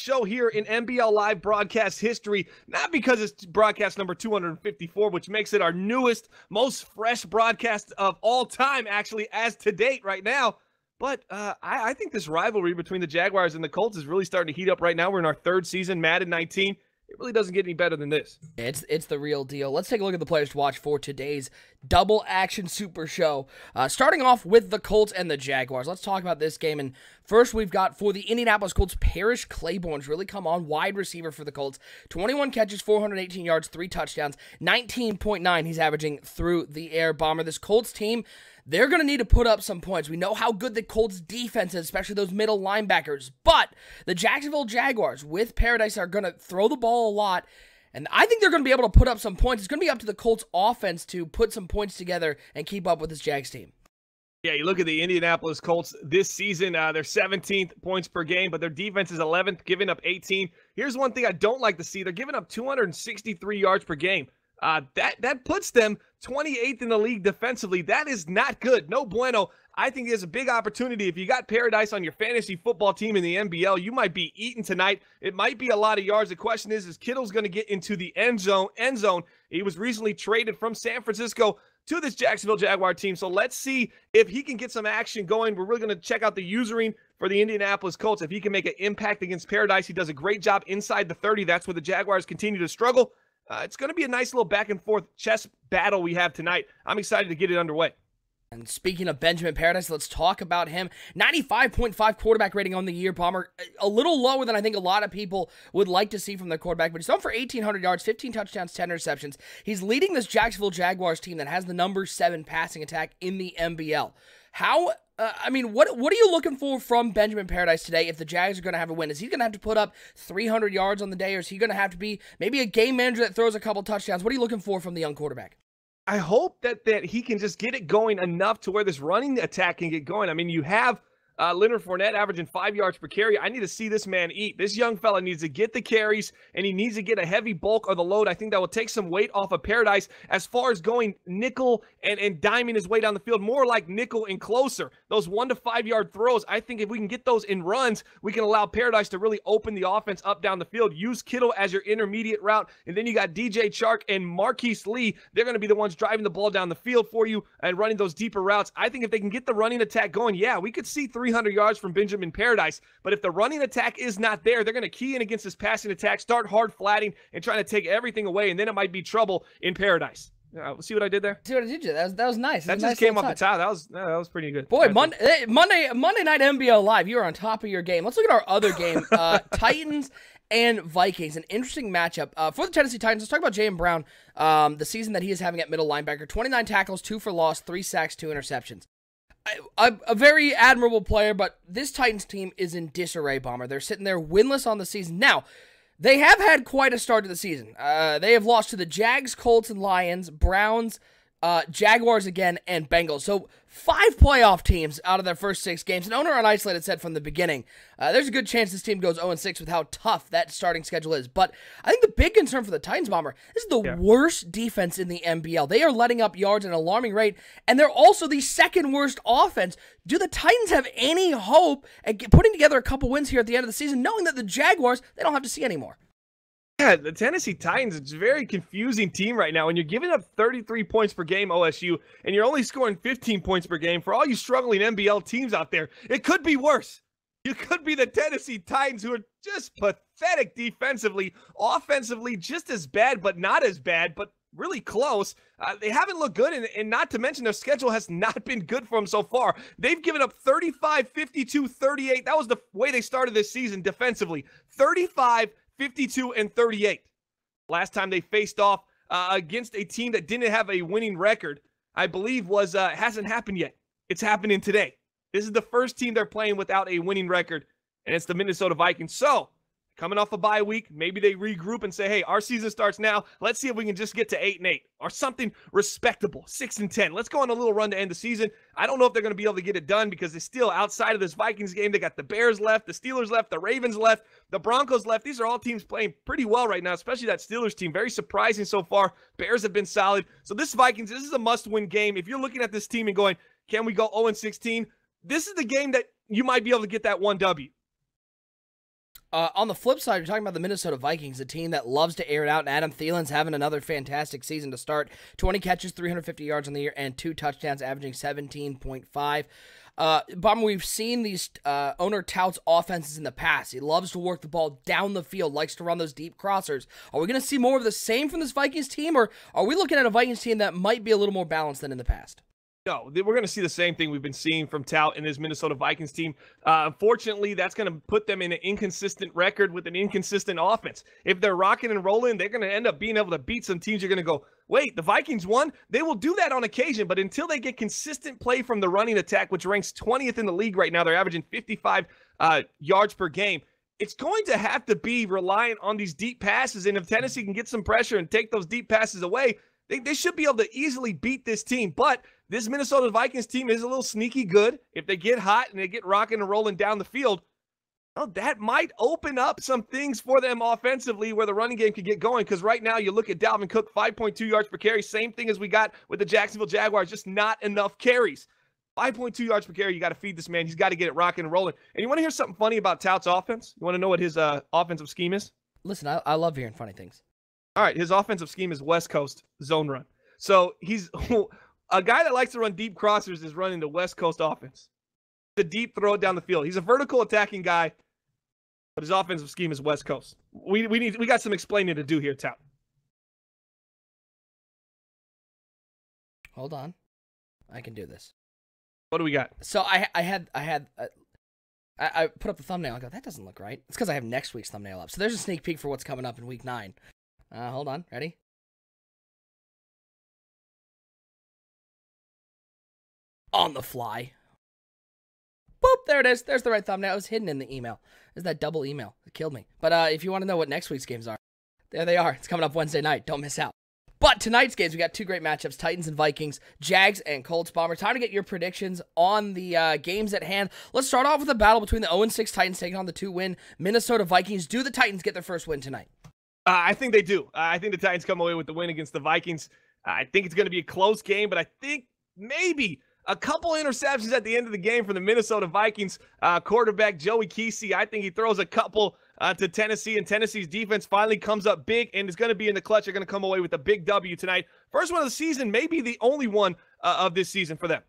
show here in NBL Live broadcast history, not because it's broadcast number 254, which makes it our newest, most fresh broadcast of all time, actually, as to date right now. But I think this rivalry between the Jaguars and the Colts is really starting to heat up right now. We're in our third season, Madden 19. It really doesn't get any better than this. It's the real deal. Let's take a look at the players to watch for today's double action super show. Starting off with the Colts and the Jaguars. Let's talk about this game. And first, we've got for the Indianapolis Colts, Parrish Claiborne's really come on, wide receiver for the Colts. 21 catches, 418 yards, 3 touchdowns, 19.9 he's averaging through the air. Bomber, this Colts team, they're going to need to put up some points. We know how good the Colts defense is, especially those middle linebackers. But the Jacksonville Jaguars with Paradise are going to throw the ball a lot. And I think they're going to be able to put up some points. It's going to be up to the Colts offense to put some points together and keep up with this Jags team. Yeah, you look at the Indianapolis Colts this season, they're 17th points per game, but their defense is 11th, giving up 18. Here's one thing I don't like to see. They're giving up 263 yards per game. That puts them 28th in the league defensively. That is not good. No bueno. I think there's a big opportunity. If you got Paradise on your fantasy football team in the NBL, you might be eaten tonight. It might be a lot of yards. The question is Kittle's going to get into the end zone? He was recently traded from San Francisco to this Jacksonville Jaguar team. So let's see if he can get some action going. We're really going to check out the usering for the Indianapolis Colts. If he can make an impact against Paradise, he does a great job inside the 30. That's where the Jaguars continue to struggle. It's going to be a nice little back-and-forth chess battle we have tonight. I'm excited to get it underway. And speaking of Benjamin Paradise, let's talk about him. 95.5 quarterback rating on the year, Bomber. A little lower than I think a lot of people would like to see from their quarterback, but he's thrown for 1,800 yards, 15 touchdowns, 10 interceptions. He's leading this Jacksonville Jaguars team that has the number 7 passing attack in the NBL. What are you looking for from Benjamin Paradise today if the Jags are going to have a win? Is he going to have to put up 300 yards on the day, or is he going to have to be maybe a game manager that throws a couple touchdowns? What are you looking for from the young quarterback? I hope that he can just get it going enough to where this running attack can get going. I mean, you have Leonard Fournette averaging 5 yards per carry. I need to see this man eat. This young fella needs to get the carries, and he needs to get a heavy bulk of the load. I think that will take some weight off of Paradise as far as going nickel and diming his way down the field, more like nickel and closer. Those 1 to 5 yard throws, I think if we can get those in runs, we can allow Paradise to really open the offense up down the field. Use Kittle as your intermediate route, and then you got DJ Chark and Marquise Lee. They're going to be the ones driving the ball down the field for you and running those deeper routes. I think if they can get the running attack going, yeah, we could see 300 yards from Benjamin Paradise. But if the running attack is not there, they're going to key in against this passing attack, start hard flatting and trying to take everything away, and then it might be trouble in Paradise. See what I did there? See what I did? That was nice. That just came off the top. That was pretty good. Boy, Monday night NBL Live, you are on top of your game. Let's look at our other game, Titans and Vikings. An interesting matchup. For the Tennessee Titans, let's talk about Jaylen Brown, the season that he is having at middle linebacker. 29 tackles, 2 for loss, 3 sacks, 2 interceptions. A very admirable player, but this Titans team is in disarray, Bomber. They're sitting there winless on the season. Now, they have had quite a start to the season. They have lost to the Jags, Colts, and Lions, Browns, Jaguars again, and Bengals. So 5 playoff teams out of their first 6 games. And Owner on Isolated said from the beginning, there's a good chance this team goes 0-6 with how tough that starting schedule is. But I think the big concern for the Titans, Bomber, this is the worst defense in the NBL. They are letting up yards at an alarming rate, and they're also the second worst offense. Do the Titans have any hope at putting together a couple wins here at the end of the season, knowing that the Jaguars, they don't have to see anymore? Yeah, the Tennessee Titans, it's a very confusing team right now. And you're giving up 33 points per game, OSU, and you're only scoring 15 points per game. For all you struggling NBL teams out there, it could be worse. You could be the Tennessee Titans, who are just pathetic defensively. Offensively, just as bad, but not as bad, but really close. They haven't looked good, and not to mention their schedule has not been good for them so far. They've given up 35, 52, 38. That was the way they started this season defensively. 35, 52, and 38. Last time they faced off against a team that didn't have a winning record, I believe was hasn't happened yet. It's happening today. This is the first team they're playing without a winning record, and it's the Minnesota Vikings. So, coming off a bye week, maybe they regroup and say, hey, our season starts now. Let's see if we can just get to 8-8 or something respectable, 6-10. Let's go on a little run to end the season. I don't know if they're going to be able to get it done because they're still outside of this Vikings game. They got the Bears left, the Steelers left, the Ravens left, the Broncos left. These are all teams playing pretty well right now, especially that Steelers team. Very surprising so far. Bears have been solid. So this Vikings, this is a must-win game. If you're looking at this team and going, can we go 0-16? This is the game that you might be able to get that 1 W. On the flip side, you're talking about the Minnesota Vikings, a team that loves to air it out, and Adam Thielen's having another fantastic season to start. 20 catches, 350 yards on the year, and 2 touchdowns, averaging 17.5. Bomber, we've seen these owner touts offenses in the past. He loves to work the ball down the field, likes to run those deep crossers. Are we going to see more of the same from this Vikings team, or are we looking at a Vikings team that might be a little more balanced than in the past? No, we're going to see the same thing we've been seeing from Tout and his Minnesota Vikings team. Unfortunately, that's going to put them in an inconsistent record with an inconsistent offense. If they're rocking and rolling, they're going to end up being able to beat some teams. You're going to go, wait, the Vikings won? They will do that on occasion, but until they get consistent play from the running attack, which ranks 20th in the league right now, they're averaging 55 yards per game. It's going to have to be reliant on these deep passes, and if Tennessee can get some pressure and take those deep passes away, they should be able to easily beat this team. But this Minnesota Vikings team is a little sneaky good. If they get hot and they get rocking and rolling down the field, well, that might open up some things for them offensively where the running game can get going. Because right now you look at Dalvin Cook, 5.2 yards per carry. Same thing as we got with the Jacksonville Jaguars, just not enough carries. 5.2 yards per carry, you got to feed this man. He's got to get it rocking and rolling. And you want to hear something funny about Tout's offense? You want to know what his offensive scheme is? Listen, I love hearing funny things. All right, his offensive scheme is West Coast zone run. So he's a guy that likes to run deep crossers is running the West Coast offense. The deep throw it down the field. He's a vertical attacking guy, but his offensive scheme is West Coast. We got some explaining to do here, Tout. Hold on, I can do this. What do we got? So I put up the thumbnail. I go, that doesn't look right. It's because I have next week's thumbnail up. So there's a sneak peek for what's coming up in week 9. Hold on. Ready? On the fly. Boop, there it is. There's the right thumbnail. It was hidden in the email. There's that double email. It killed me. But if you want to know what next week's games are, there they are. It's coming up Wednesday night. Don't miss out. But tonight's games, we got 2 great matchups, Titans and Vikings, Jags and Colts. Bomber, time to get your predictions on the games at hand. Let's start off with a battle between the 0-6 Titans taking on the 2-win Minnesota Vikings. Do the Titans get their first win tonight? I think they do. I think the Titans come away with the win against the Vikings. I think it's going to be a close game, but I think maybe a couple interceptions at the end of the game from the Minnesota Vikings quarterback Joey Kesey. I think he throws a couple to Tennessee, and Tennessee's defense finally comes up big and is going to be in the clutch. They're going to come away with a big W tonight. First one of the season, maybe the only one of this season for them.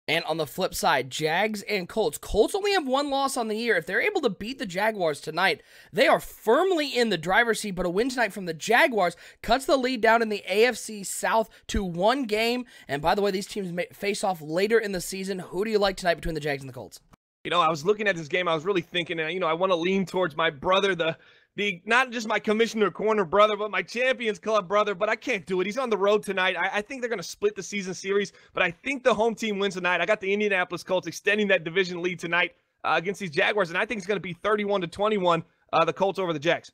And on the flip side, Jags and Colts. Colts only have 1 loss on the year. If they're able to beat the Jaguars tonight, they are firmly in the driver's seat, but a win tonight from the Jaguars cuts the lead down in the AFC South to 1 game. And by the way, these teams face off later in the season. Who do you like tonight between the Jags and the Colts? You know, I was looking at this game. I was really thinking, I want to lean towards my brother, the not just my Commissioner Corner brother, but my Champions Club brother, but I can't do it. He's on the road tonight. I think they're going to split the season series, but I think the home team wins tonight. I got the Indianapolis Colts extending that division lead tonight against these Jaguars, and I think it's going to be 31-21, the Colts over the Jags.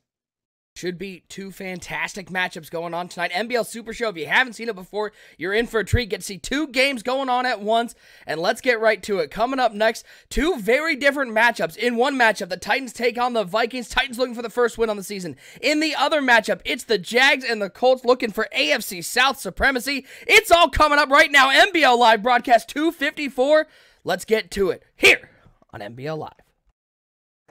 Should be 2 fantastic matchups going on tonight. NBL Super Show, if you haven't seen it before, you're in for a treat. Get to see 2 games going on at once, and let's get right to it. Coming up next, 2 very different matchups. In one matchup, the Titans take on the Vikings. Titans looking for the first win on the season. In the other matchup, it's the Jags and the Colts looking for AFC South supremacy. It's all coming up right now. NBL Live broadcast 254. Let's get to it here on NBL Live.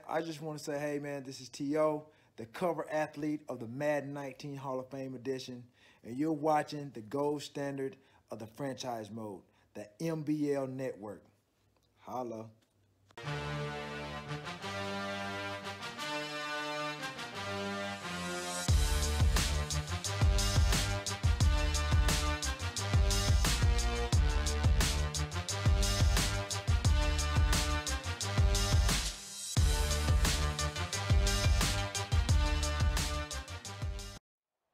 I just want to say, hey, man, this is T.O., the cover athlete of the Madden 19 Hall of Fame edition, and you're watching the gold standard of the franchise mode, the MBL Network. Holla.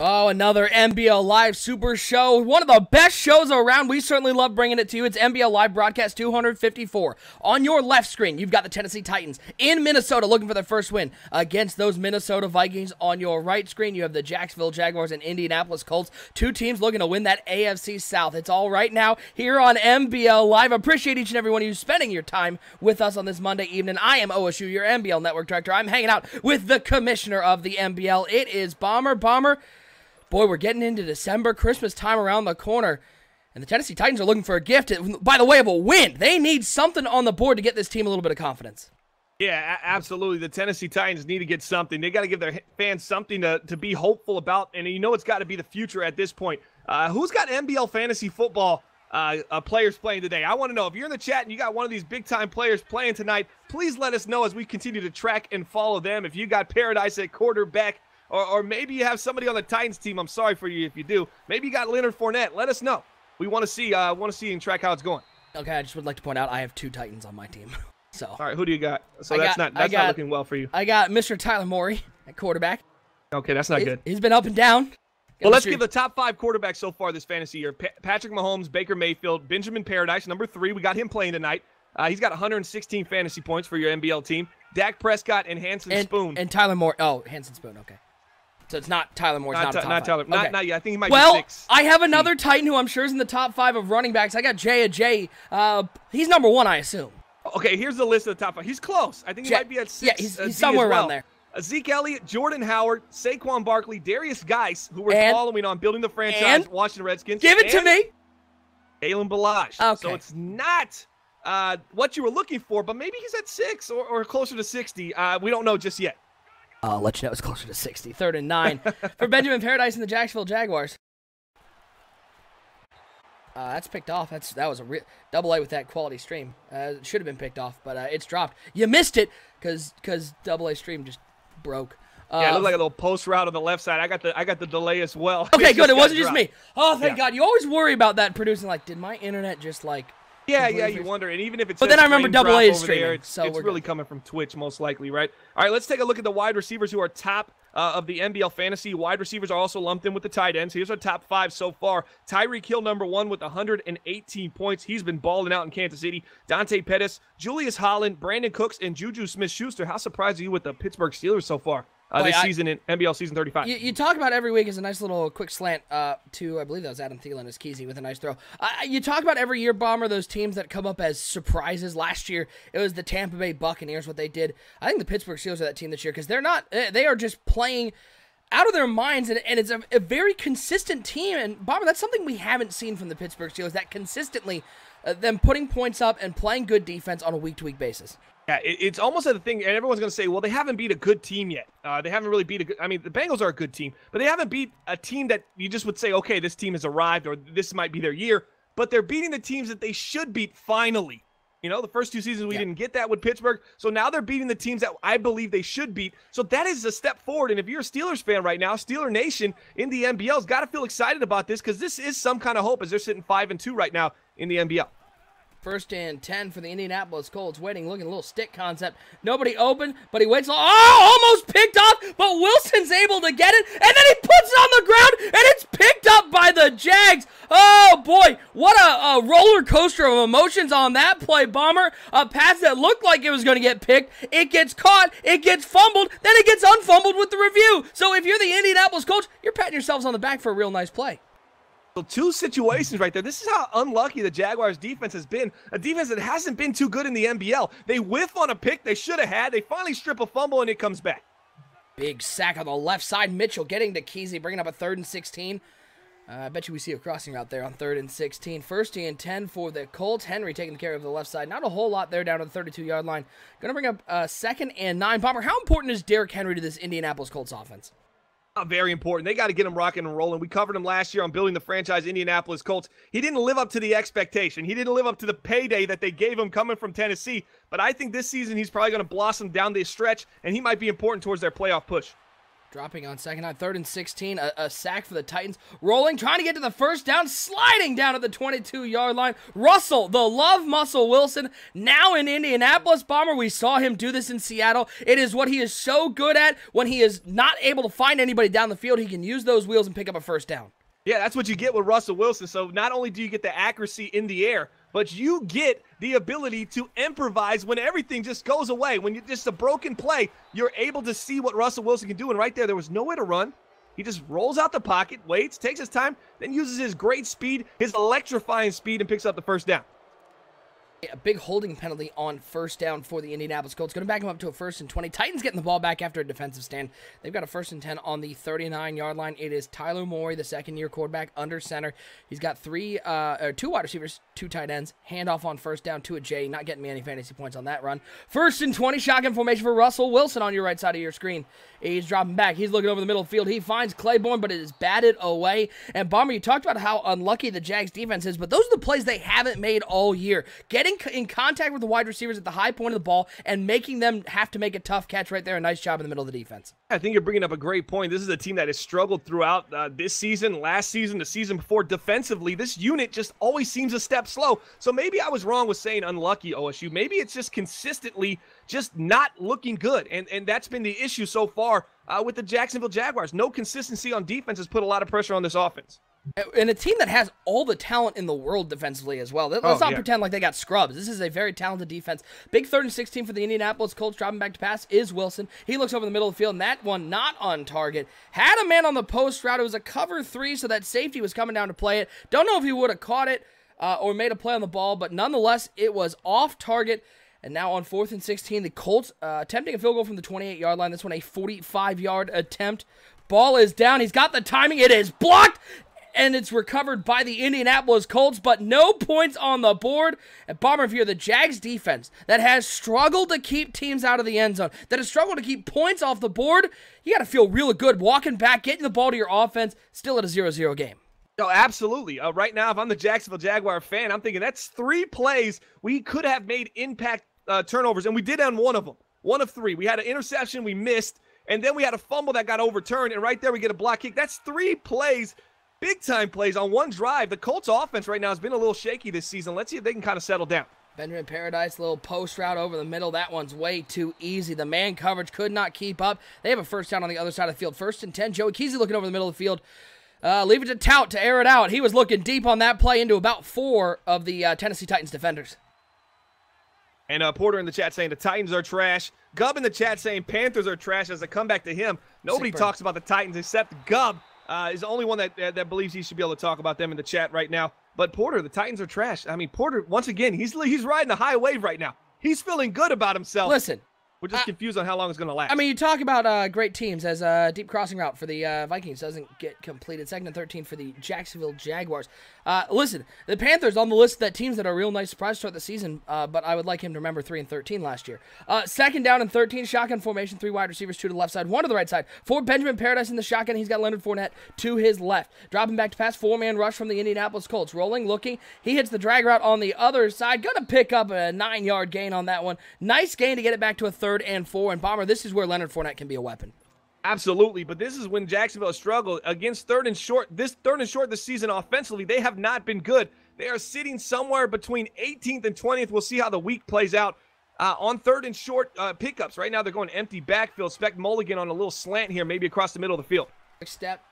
Oh, another NBL Live Super Show. One of the best shows around. We certainly love bringing it to you. It's NBL Live Broadcast 254. On your left screen, you've got the Tennessee Titans in Minnesota looking for their first win against those Minnesota Vikings. On your right screen, you have the Jacksonville Jaguars and Indianapolis Colts. 2 teams looking to win that AFC South. It's all right now here on NBL Live. Appreciate each and every one of you spending your time with us on this Monday evening. I am OSU, your NBL Network Director. I'm hanging out with the Commissioner of the NBL. It is Bomber. Boy, we're getting into December, Christmas time around the corner, and the Tennessee Titans are looking for a gift by the way of a win. They need something on the board to get this team a little bit of confidence. Yeah, absolutely. The Tennessee Titans need to get something. They got to give their fans something to be hopeful about, and you know it's got to be the future at this point. Who's got NBL fantasy football players playing today? I want to know. If you're in the chat and you got one of these big-time players playing tonight, please let us know as we continue to track and follow them. If you got Paradise at quarterback, or maybe you have somebody on the Titans team, I'm sorry for you if you do. Maybe you got Leonard Fournette. Let us know. We want to see and track how it's going. Okay, I just would like to point out I have 2 Titans on my team. So. All right, who do you got? So that's not looking well for you. I got Mr. Tyler Morey at quarterback. Okay, that's not good. He's been up and down. Well, let's give the top 5 quarterbacks so far this fantasy year. Patrick Mahomes, Baker Mayfield, Benjamin Paradise, number 3. We got him playing tonight. He's got 116 fantasy points for your NBL team. Dak Prescott and Hanson Spoon. And Tyler Moore. Oh, Hanson Spoon, okay. So it's not Tyler Moore's not Tyler. Okay. Not yet. I think he might be 6. I have another Titan who I'm sure is in the top 5 of running backs. I got Jay. He's number 1, I assume. Okay, here's the list of the top 5. He's close. I think he might be at 6. Yeah, he's somewhere around there. Zeke Elliott, Jordan Howard, Saquon Barkley, Darius Geis, who we're following on building the franchise, Washington Redskins. Give it to me. Kalen Ballage. Okay. So it's not what you were looking for, but maybe he's at 6 or closer to 60. We don't know just yet. I'll let you know it's closer to 60. 3rd and 9 for Benjamin Paradise and the Jacksonville Jaguars. That's picked off. That was a double A with that quality stream. It should have been picked off, but it's dropped. You missed it because double A stream just broke. Yeah, it looked like a little post route on the left side. I got the delay as well. Okay, good. It wasn't just me. Oh, thank God. You always worry about that producing. Like, did my internet just like? Yeah, you wonder. And even if it's but then I remember double A is streaming. There, it's really coming from Twitch most likely, right? All right, let's take a look at the wide receivers who are top of the NBL fantasy. Wide receivers are also lumped in with the tight ends. Here's our top 5 so far. Tyreek Hill, number 1 with 118 points. He's been balling out in Kansas City. Dante Pettis, Julius Holland, Brandon Cooks, and Juju Smith-Schuster. How surprised are you with the Pittsburgh Steelers so far? This season in NBL season 35. You talk about every week as a nice little quick slant to, I believe that was Adam Thielen as Kesey with a nice throw. You talk about every year, Bomber, those teams that come up as surprises. Last year, it was the Tampa Bay Buccaneers, what they did. I think the Pittsburgh Steelers are that team this year because they are just playing out of their minds, and it's a very consistent team. And, Bomber, that's something we haven't seen from the Pittsburgh Steelers, that consistently them putting points up and playing good defense on a week-to-week basis. Yeah, it's almost a thing, and everyone's going to say, well, they haven't beat a good team yet. They haven't really beat a good – I mean, the Bengals are a good team, but they haven't beat a team that you just would say, okay, this team has arrived or this might be their year. But they're beating the teams that they should beat finally. You know, the first 2 seasons we didn't get that with Pittsburgh. So now they're beating the teams that I believe they should beat. So that is a step forward. And if you're a Steelers fan right now, Steeler Nation in the NBL has got to feel excited about this because this is some kind of hope as they're sitting 5-2 right now in the NBL. 1st and 10 for the Indianapolis Colts. Waiting, looking a little stick concept. Nobody open, but he waits. Oh, almost picked off, but Wilson's able to get it, and then he puts it on the ground, and it's picked up by the Jags. Oh, boy, what a roller coaster of emotions on that play, Bomber. A pass that looked like it was going to get picked. It gets caught, it gets fumbled, then it gets unfumbled with the review. So if you're the Indianapolis Colts, you're patting yourselves on the back for a real nice play. So 2 situations right there. This is how unlucky the Jaguars defense has been. A defense that hasn't been too good in the NBL. They whiff on a pick they should have had. They finally strip a fumble, and it comes back. Big sack on the left side. Mitchell getting to Kesey, bringing up a 3rd and 16. I bet you we see a crossing route there on 3rd and 16. 1st and 10 for the Colts. Henry taking care of the left side. Not a whole lot there down to the 32-yard line. Going to bring up 2nd and 9. Bomber, how important is Derrick Henry to this Indianapolis Colts offense? Very important. They got to get him rocking and rolling. We covered him last year on building the franchise Indianapolis Colts. He didn't live up to the expectation. He didn't live up to the payday that they gave him coming from Tennessee. But I think this season he's probably going to blossom down the stretch, and he might be important towards their playoff push. Dropping on 2nd and 3rd and 16, a sack for the Titans. Rolling, trying to get to the 1st down, sliding down at the 22-yard line. Russell, the love muscle Wilson, now in Indianapolis. Bomber, we saw him do this in Seattle. It is what he is so good at. When he is not able to find anybody down the field, he can use those wheels and pick up a 1st down. Yeah, that's what you get with Russell Wilson. So not only do you get the accuracy in the air, but you get the ability to improvise when everything just goes away. When you're just a broken play, you're able to see what Russell Wilson can do. And right there was nowhere to run. He just rolls out the pocket, waits, takes his time, then uses his great speed, his electrifying speed, and picks up the 1st down. A big holding penalty on first down for the Indianapolis Colts. Going to back them up to a 1st and 20. Titans getting the ball back after a defensive stand. They've got a 1st and 10 on the 39-yard line. It is Tyler Morey, the second-year quarterback, under center. He's got 2 wide receivers, 2 tight ends. Handoff on first down to a J. Not getting me any fantasy points on that run. 1st and 20, shotgun formation for Russell Wilson on your right side of your screen. He's dropping back. He's looking over the middle of the field. He finds Claiborne, but it is batted away. And Bomber, you talked about how unlucky the Jags defense is, but those are the plays they haven't made all year. Getting in contact with the wide receivers at the high point of the ball and making them have to make a tough catch right there. A nice job in the middle of the defense. I think you're bringing up a great point. This is a team that has struggled throughout this season, last season, the season before defensively. This unit just always seems a step slow. So maybe I was wrong with saying unlucky, OSU. Maybe it's just consistently just not looking good. And that's been the issue so far with the Jacksonville Jaguars. No consistency on defense has put a lot of pressure on this offense. And a team that has all the talent in the world defensively as well. Let's not pretend like they got scrubs. This is a very talented defense. Big 3rd and 16 for the Indianapolis Colts. Dropping back to pass is Wilson. He looks over the middle of the field, and that one not on target. Had a man on the post route. It was a cover 3, so that safety was coming down to play it. Don't know if he would have caught it or made a play on the ball, but nonetheless, it was off target. And now on 4th and 16, the Colts attempting a field goal from the 28-yard line. This one a 45-yard attempt. Ball is down. He's got the timing. It is blocked. And it's recovered by the Indianapolis Colts, but no points on the board. And Bomber, if you're the Jags defense that has struggled to keep teams out of the end zone, that has struggled to keep points off the board, you got to feel really good walking back, getting the ball to your offense, still at a 0-0 game. Oh, absolutely. Right now, if I'm the Jacksonville Jaguar fan, I'm thinking that's 3 plays we could have made impact turnovers, and we did on one of them. 1 of 3. We had an interception we missed, and then we had a fumble that got overturned, and right there we get a block kick. That's 3 plays. Big-time plays on one drive. The Colts offense right now has been a little shaky this season. Let's see if they can kind of settle down. Benjamin Paradise, little post route over the middle. That one's way too easy. The man coverage could not keep up. They have a first down on the other side of the field. 1st and 10. Joey Kesey looking over the middle of the field. Leave it to Tout to air it out. He was looking deep on that play into about 4 of the Tennessee Titans defenders. And Porter in the chat saying the Titans are trash. Gubb in the chat saying Panthers are trash as I come back to him. Nobody talks about the Titans except Gubb. Is the only one that believes he should be able to talk about them in the chat right now. But Porter, the Titans are trash. I mean, Porter, once again, he's riding a high wave right now. He's feeling good about himself. Listen. We're just confused on how long it's going to last. I mean, you talk about great teams as a deep crossing route for the Vikings doesn't get completed. 2nd and 13 for the Jacksonville Jaguars. Listen, the Panthers on the list of that teams that are a real nice surprise to start the season, but I would like him to remember 3 and 13 last year. 2nd down and 13, shotgun formation, 3 wide receivers, 2 to the left side, 1 to the right side. For Benjamin Paradise in the shotgun, he's got Leonard Fournette to his left. Dropping back to pass, 4-man rush from the Indianapolis Colts. Rolling, looking, he hits the drag route on the other side. Gonna pick up a 9-yard gain on that one. Nice gain to get it back to a 3rd and 4. And Bomber, this is where Leonard Fournette can be a weapon. Absolutely, but this is when Jacksonville has struggled against 3rd and short. This 3rd and short this season offensively, they have not been good. They are sitting somewhere between 18th and 20th. We'll see how the week plays out on 3rd and short pickups. Right now they're going empty backfield. Spec Mulligan on a little slant here, maybe across the middle of the field. Step,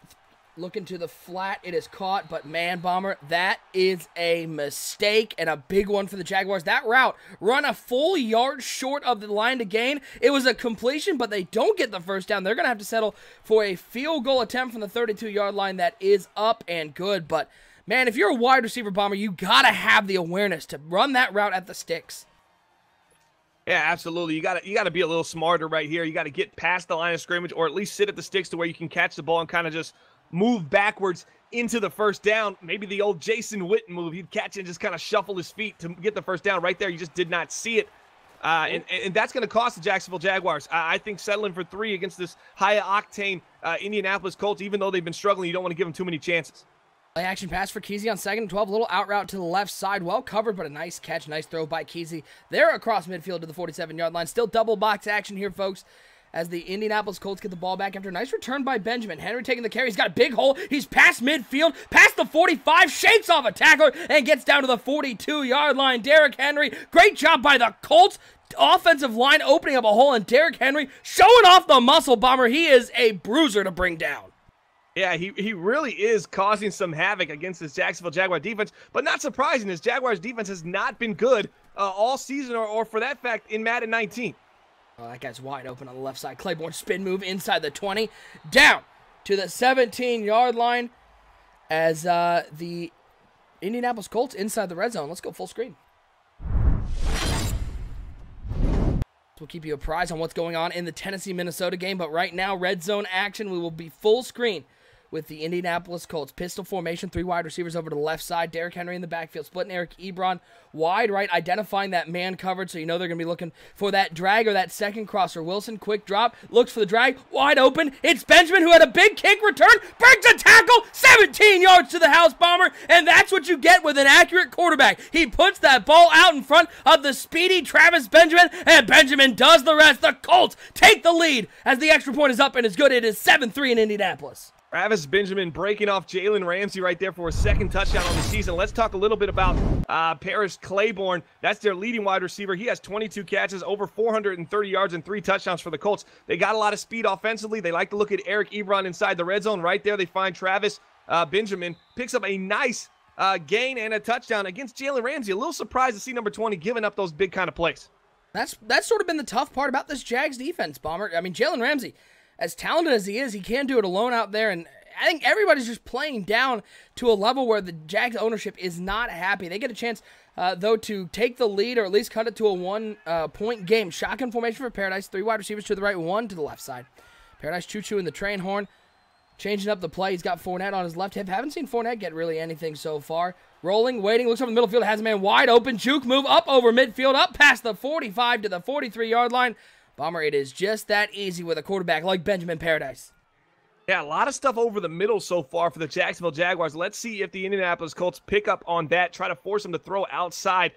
looking to the flat. It is caught, but man, Bomber, that is a mistake and a big one for the Jaguars. That route run a full yard short of the line to gain. It was a completion, but they don't get the first down. They're going to have to settle for a field goal attempt from the 32-yard line that is up and good. But, man, if you're a wide receiver, Bomber, you got to have the awareness to run that route at the sticks. Yeah, absolutely. You got to be a little smarter right here. You got to get past the line of scrimmage or at least sit at the sticks to where you can catch the ball and kind of just move backwards into the first down. Maybe the old Jason Witten move. He'd catch it and just kind of shuffle his feet to get the first down right there. You just did not see it. And that's going to cost the Jacksonville Jaguars. I think settling for 3 against this high-octane Indianapolis Colts, even though they've been struggling, you don't want to give them too many chances. Play action pass for Kesey on 2nd and 12. Little out route to the left side. Well covered, but a nice catch. Nice throw by Kesey. They're across midfield to the 47-yard line. Still double box action here, folks, as the Indianapolis Colts get the ball back after a nice return by Benjamin. Henry taking the carry. He's got a big hole. He's past midfield, past the 45, shakes off a tackler, and gets down to the 42-yard line. Derrick Henry, great job by the Colts. Offensive line opening up a hole, and Derrick Henry showing off the muscle, Bomber. He is a bruiser to bring down. Yeah, he really is causing some havoc against this Jacksonville Jaguar defense, but not surprising. This Jaguars defense has not been good all season or for that fact in Madden 19. Oh, that guy's wide open on the left side. Claiborne spin move inside the 20. Down to the 17-yard line as the Indianapolis Colts inside the red zone. Let's go full screen. We'll keep you apprised on what's going on in the Tennessee-Minnesota game, but right now, red zone action. We will be full screen with the Indianapolis Colts. Pistol formation, 3 wide receivers over to the left side. Derrick Henry in the backfield, splitting Eric Ebron wide right, identifying that man covered, so you know they're going to be looking for that drag or that second crosser. Wilson, quick drop, looks for the drag, wide open. It's Benjamin, who had a big kick return, breaks a tackle, 17 yards to the house, Bomber, and that's what you get with an accurate quarterback. He puts that ball out in front of the speedy Travis Benjamin, and Benjamin does the rest. The Colts take the lead as the extra point is up and is good. It is 7-3 in Indianapolis. Travis Benjamin breaking off Jalen Ramsey right there for a second touchdown on the season. Let's talk a little bit about Paris Claiborne. That's their leading wide receiver. He has 22 catches, over 430 yards, and 3 touchdowns for the Colts. They got a lot of speed offensively. They like to look at Eric Ebron inside the red zone. Right there, they find Travis Benjamin. Picks up a nice gain and a touchdown against Jalen Ramsey. A little surprised to see number 20 giving up those big kind of plays. That's sort of been the tough part about this Jags defense, Bomber. I mean, Jalen Ramsey, as talented as he is, he can do it alone out there, and I think everybody's just playing down to a level where the Jags ownership is not happy. They get a chance, though, to take the lead or at least cut it to a 1-point game. Shotgun formation for Paradise, 3 wide receivers to the right, 1 to the left side. Paradise choo-chooing the train horn, changing up the play. He's got Fournette on his left hip. Haven't seen Fournette get really anything so far. Rolling, waiting, looks over the middle field, has a man wide open. Juke move up over midfield, up past the 45 to the 43-yard line. Bomber, it is just that easy with a quarterback like Benjamin Paradise. Yeah, a lot of stuff over the middle so far for the Jacksonville Jaguars. Let's see if the Indianapolis Colts pick up on that, try to force them to throw outside.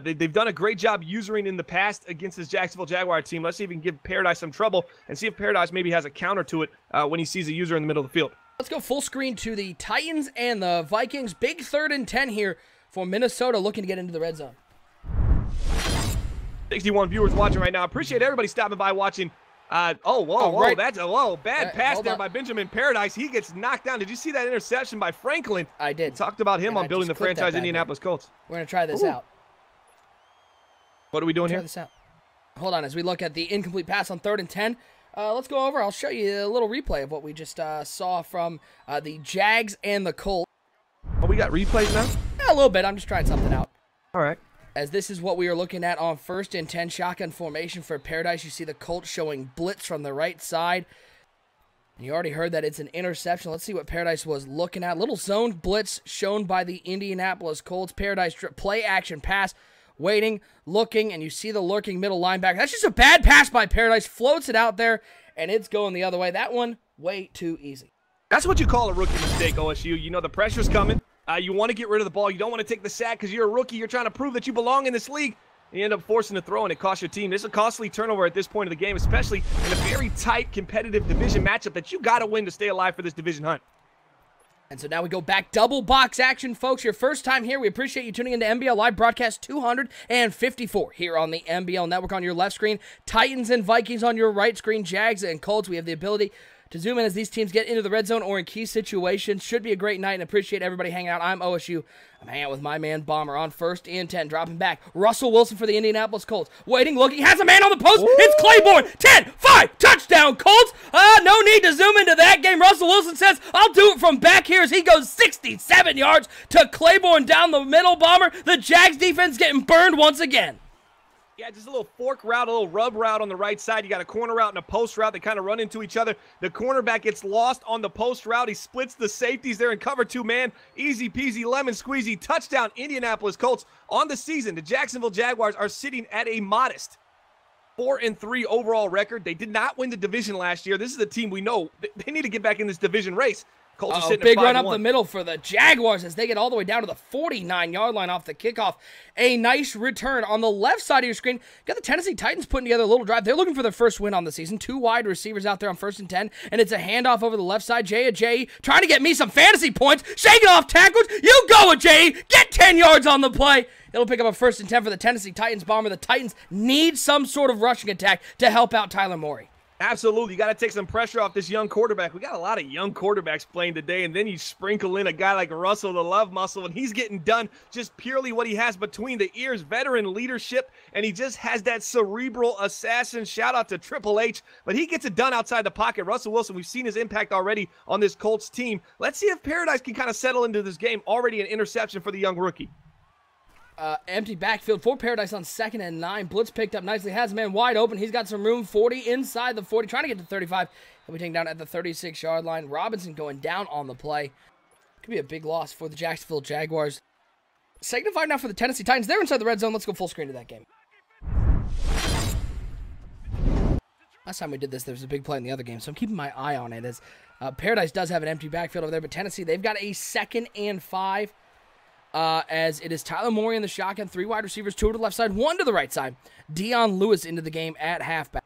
They've done a great job usering in the past against this Jacksonville Jaguar team. Let's see if we can give Paradise some trouble and see if Paradise maybe has a counter to it when he sees a user in the middle of the field. Let's go full screen to the Titans and the Vikings. Big 3rd and 10 here for Minnesota, looking to get into the red zone. 61 viewers watching right now. Appreciate everybody stopping by watching. Bad pass there by Benjamin Paradise. He gets knocked down. Did you see that interception by Franklin? I did. Talked about him on building the franchise Indianapolis Colts. We're going to try this out. What are we doing here? Try this out. Hold on, as we look at the incomplete pass on 3rd and 10. Let's go over. I'll show you a little replay of what we just saw from the Jags and the Colts. Oh, we got replays now? Yeah, a little bit. I'm just trying something out. All right. As this is what we are looking at on 1st and 10, shotgun formation for Paradise. You see the Colts showing blitz from the right side. And you already heard that it's an interception. Let's see what Paradise was looking at. Little zone blitz shown by the Indianapolis Colts. Paradise play action pass, waiting, looking, and you see the lurking middle linebacker. That's just a bad pass by Paradise. Floats it out there, and it's going the other way. That one, way too easy. That's what you call a rookie mistake, OSU. You know the pressure's coming. You want to get rid of the ball. You don't want to take the sack because you're a rookie. You're trying to prove that you belong in this league. And you end up forcing the throw, and it costs your team. This is a costly turnover at this point of the game, especially in a very tight, competitive division matchup that you got to win to stay alive for this division hunt. And so now we go back, double box action, folks. Your first time here, we appreciate you tuning into NBL Live Broadcast 254 here on the NBL Network. On your left screen, Titans and Vikings. On your right screen, Jags and Colts. We have the ability to zoom in as these teams get into the red zone or in key situations. Should be a great night, and appreciate everybody hanging out. I'm OSU. I'm hanging out with my man Bomber on 1st and 10. Dropping back. Russell Wilson for the Indianapolis Colts. Waiting, looking, has a man on the post. Ooh. It's Claiborne. 10-5, touchdown Colts. No need to zoom into that game. Russell Wilson says, I'll do it from back here as he goes 67 yards to Claiborne down the middle, Bomber. The Jags defense getting burned once again. Yeah, just a little fork route, a little rub route on the right side. You got a corner route and a post route. They kind of run into each other. The cornerback gets lost on the post route. He splits the safeties there in cover 2 man. Easy peasy, lemon squeezy. Touchdown, Indianapolis Colts. On the season, the Jacksonville Jaguars are sitting at a modest 4-3 overall record. They did not win the division last year. This is a team we know they need to get back in this division race. Colts are sitting big at 5-1. Run up the middle for the Jaguars as they get all the way down to the 49-yard line off the kickoff. A nice return on the left side of your screen. Got the Tennessee Titans putting together a little drive. They're looking for their first win on the season. 2 wide receivers out there on 1st and 10, and it's a handoff over the left side. Jay trying to get me some fantasy points, shaking off tackles. You go, Jay. Get 10 yards on the play. It'll pick up a 1st and 10 for the Tennessee Titans. Bomber, the Titans need some sort of rushing attack to help out Tyler Morey. Absolutely. You got to take some pressure off this young quarterback. We got a lot of young quarterbacks playing today, and then you sprinkle in a guy like Russell, the love muscle, and he's getting done just purely what he has between the ears, veteran leadership, and he just has that cerebral assassin. Shout out to Triple H, but he gets it done outside the pocket. Russell Wilson, we've seen his impact already on this Colts team. Let's see if Paradise can kind of settle into this game. Already an interception for the young rookie. empty backfield for Paradise on 2nd and 9. Blitz picked up nicely. Has a man wide open. He's got some room. 40 inside the 40. Trying to get to 35. He'll be taken down at the 36-yard line. Robinson going down on the play. Could be a big loss for the Jacksonville Jaguars. 2nd and 5 now for the Tennessee Titans. They're inside the red zone. Let's go full screen to that game. Last time we did this, there was a big play in the other game, so I'm keeping my eye on it. As Paradise does have an empty backfield over there, but Tennessee, they've got a 2nd and 5. As it is Tyler Morey in the shotgun, 3 wide receivers, 2 to the left side, 1 to the right side. Dion Lewis into the game at halfback.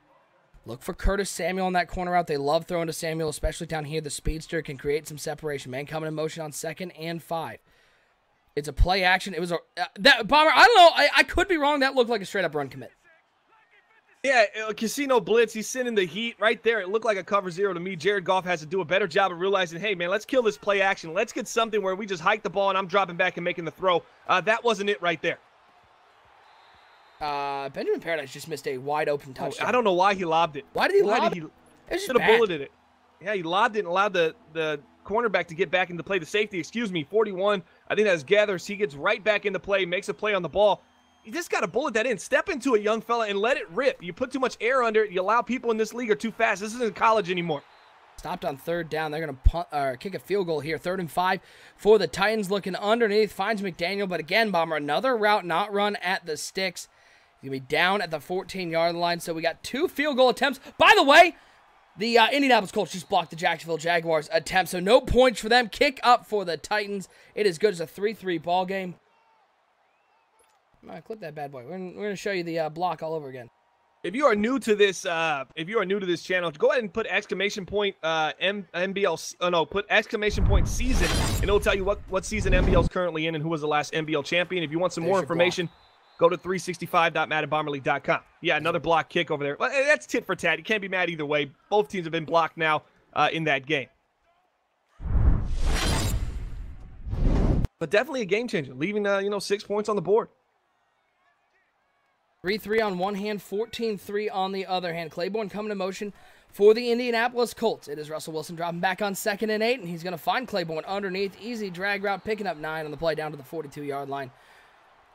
Look for Curtis Samuel on that corner route. They love throwing to Samuel, especially down here. The speedster can create some separation. Man coming in motion on 2nd and 5. It's a play action. It was that Bomber. I don't know. I could be wrong. That looked like a straight up run commit. Yeah, casino blitz. He's sending the heat right there. It looked like a cover 0 to me. Jared Goff has to do a better job of realizing, hey, man, let's kill this play action. Let's get something where we just hike the ball and I'm dropping back and making the throw. That wasn't it right there. Benjamin Paradise just missed a wide open touchdown. I don't know why he lobbed it. Why did he lob it? He should have bulleted it. Yeah, he lobbed it and allowed the cornerback to get back into play. The safety, 41. I think that's Gathers. He gets right back into play, makes a play on the ball. You just got to bullet that in. Step into a young fella and let it rip. You put too much air under it. You allow people in this league are too fast. This isn't college anymore. Stopped on 3rd down. They're going to kick a field goal here. 3rd and 5 for the Titans. Looking underneath. Finds McDaniel. But again, Bomber, another route not run at the sticks. He's going to be down at the 14-yard line. So we got 2 field goal attempts. By the way, the Indianapolis Colts just blocked the Jacksonville Jaguars attempt. So no points for them. Kick up for the Titans. It is good as a 3-3 ball game. All right, clip that bad boy. We're going to show you the block all over again. If you are new to this, channel, go ahead and put exclamation point MBL. Oh no, put exclamation point season, and it'll tell you what season MBL is currently in and who was the last MBL champion. If you want some more information, go to 365.maddenbomberleague.com. Yeah, another block kick over there. Well, that's tit for tat. You can't be mad either way. Both teams have been blocked now in that game. But definitely a game changer, leaving 6 points on the board. 3-3 on one hand, 14-3 on the other hand. Claiborne coming in motion for the Indianapolis Colts. It is Russell Wilson dropping back on 2nd and 8, and he's going to find Claiborne underneath. Easy drag route, picking up 9 on the play down to the 42-yard line.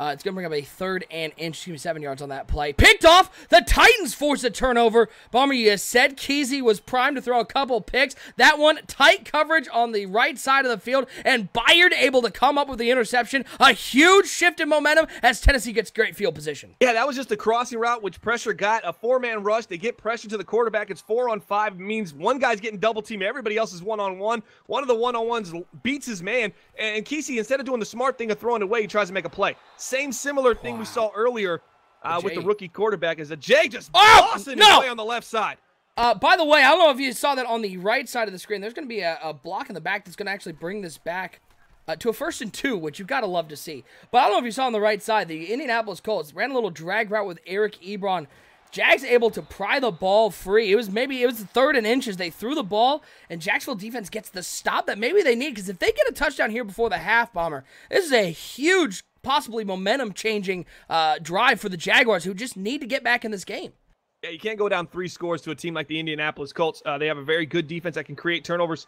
It's going to bring up a 3rd and inch, 7 yards on that play. Picked off! The Titans force a turnover. Bomber, you said Kesey was primed to throw a couple picks. That one, tight coverage on the right side of the field, and Byard able to come up with the interception. A huge shift in momentum as Tennessee gets great field position. Yeah, that was just a crossing route, which pressure got. A 4-man rush. They get pressure to the quarterback. It's 4-on-5. It means one guy's getting double teamed. Everybody else is 1-on-1. One of the 1-on-1s beats his man, and Kesey, instead of doing the smart thing of throwing it away, he tries to make a play. Same similar thing we saw earlier with the rookie quarterback is that Jay just tossing his way on the left side. By the way, I don't know if you saw that on the right side of the screen. There's going to be a block in the back that's going to actually bring this back to a 1st and 2, which you've got to love to see. But I don't know if you saw on the right side, the Indianapolis Colts ran a little drag route with Eric Ebron. Jags able to pry the ball free. It was the 3rd and inches. They threw the ball, and Jacksonville defense gets the stop that maybe they need, because if they get a touchdown here before the half, Bomber, this is a huge, possibly momentum-changing drive for the Jaguars, who just need to get back in this game. Yeah, you can't go down 3 scores to a team like the Indianapolis Colts. They have a very good defense that can create turnovers.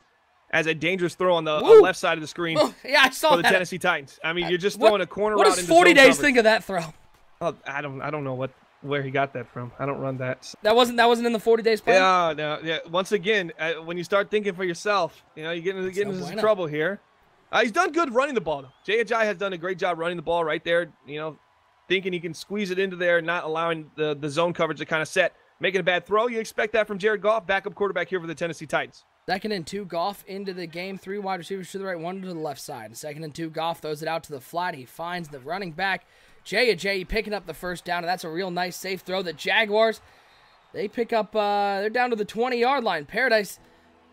As a dangerous throw on the left side of the screen. Oh, yeah, I saw for the Tennessee Titans. I mean, you're just throwing a corner route into zone What does 40 days coverage. think of that throw? Oh, I don't know where he got that from. I don't run that. That wasn't in the 40 days plan? No. Yeah. Once again, when you start thinking for yourself, you get into some trouble here. He's done good running the ball, though. Jay Ajayi has done a great job running the ball right there, thinking he can squeeze it into there, not allowing the zone coverage to kind of set. Making a bad throw. You expect that from Jared Goff, backup quarterback here for the Tennessee Titans. 2nd and 2, Goff into the game. 3 wide receivers to the right, 1 to the left side. 2nd and 2, Goff throws it out to the flat. He finds the running back, Jay Ajayi, picking up the 1st down, and that's a real nice safe throw. The Jaguars, they pick up, they're down to the 20-yard line. Paradise,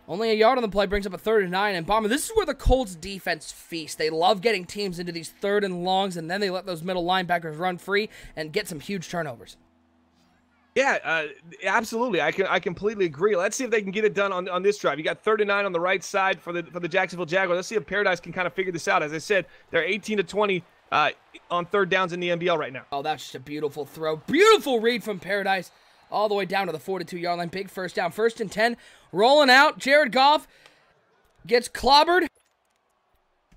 only a yard on the play, brings up a 3rd and 9. And Bomber, this is where the Colts defense feast. They love getting teams into these 3rd and longs, and then they let those middle linebackers run free and get some huge turnovers. Yeah, absolutely. I completely agree. Let's see if they can get it done on this drive. You got 3rd and 9 on the right side for the Jacksonville Jaguars. Let's see if Paradise can kind of figure this out. As I said, they're 18-20 on 3rd downs in the NBL right now. Oh, that's just a beautiful throw. Beautiful read from Paradise all the way down to the 42-yard line. Big 1st down. 1st and 10. Rolling out. Jared Goff gets clobbered.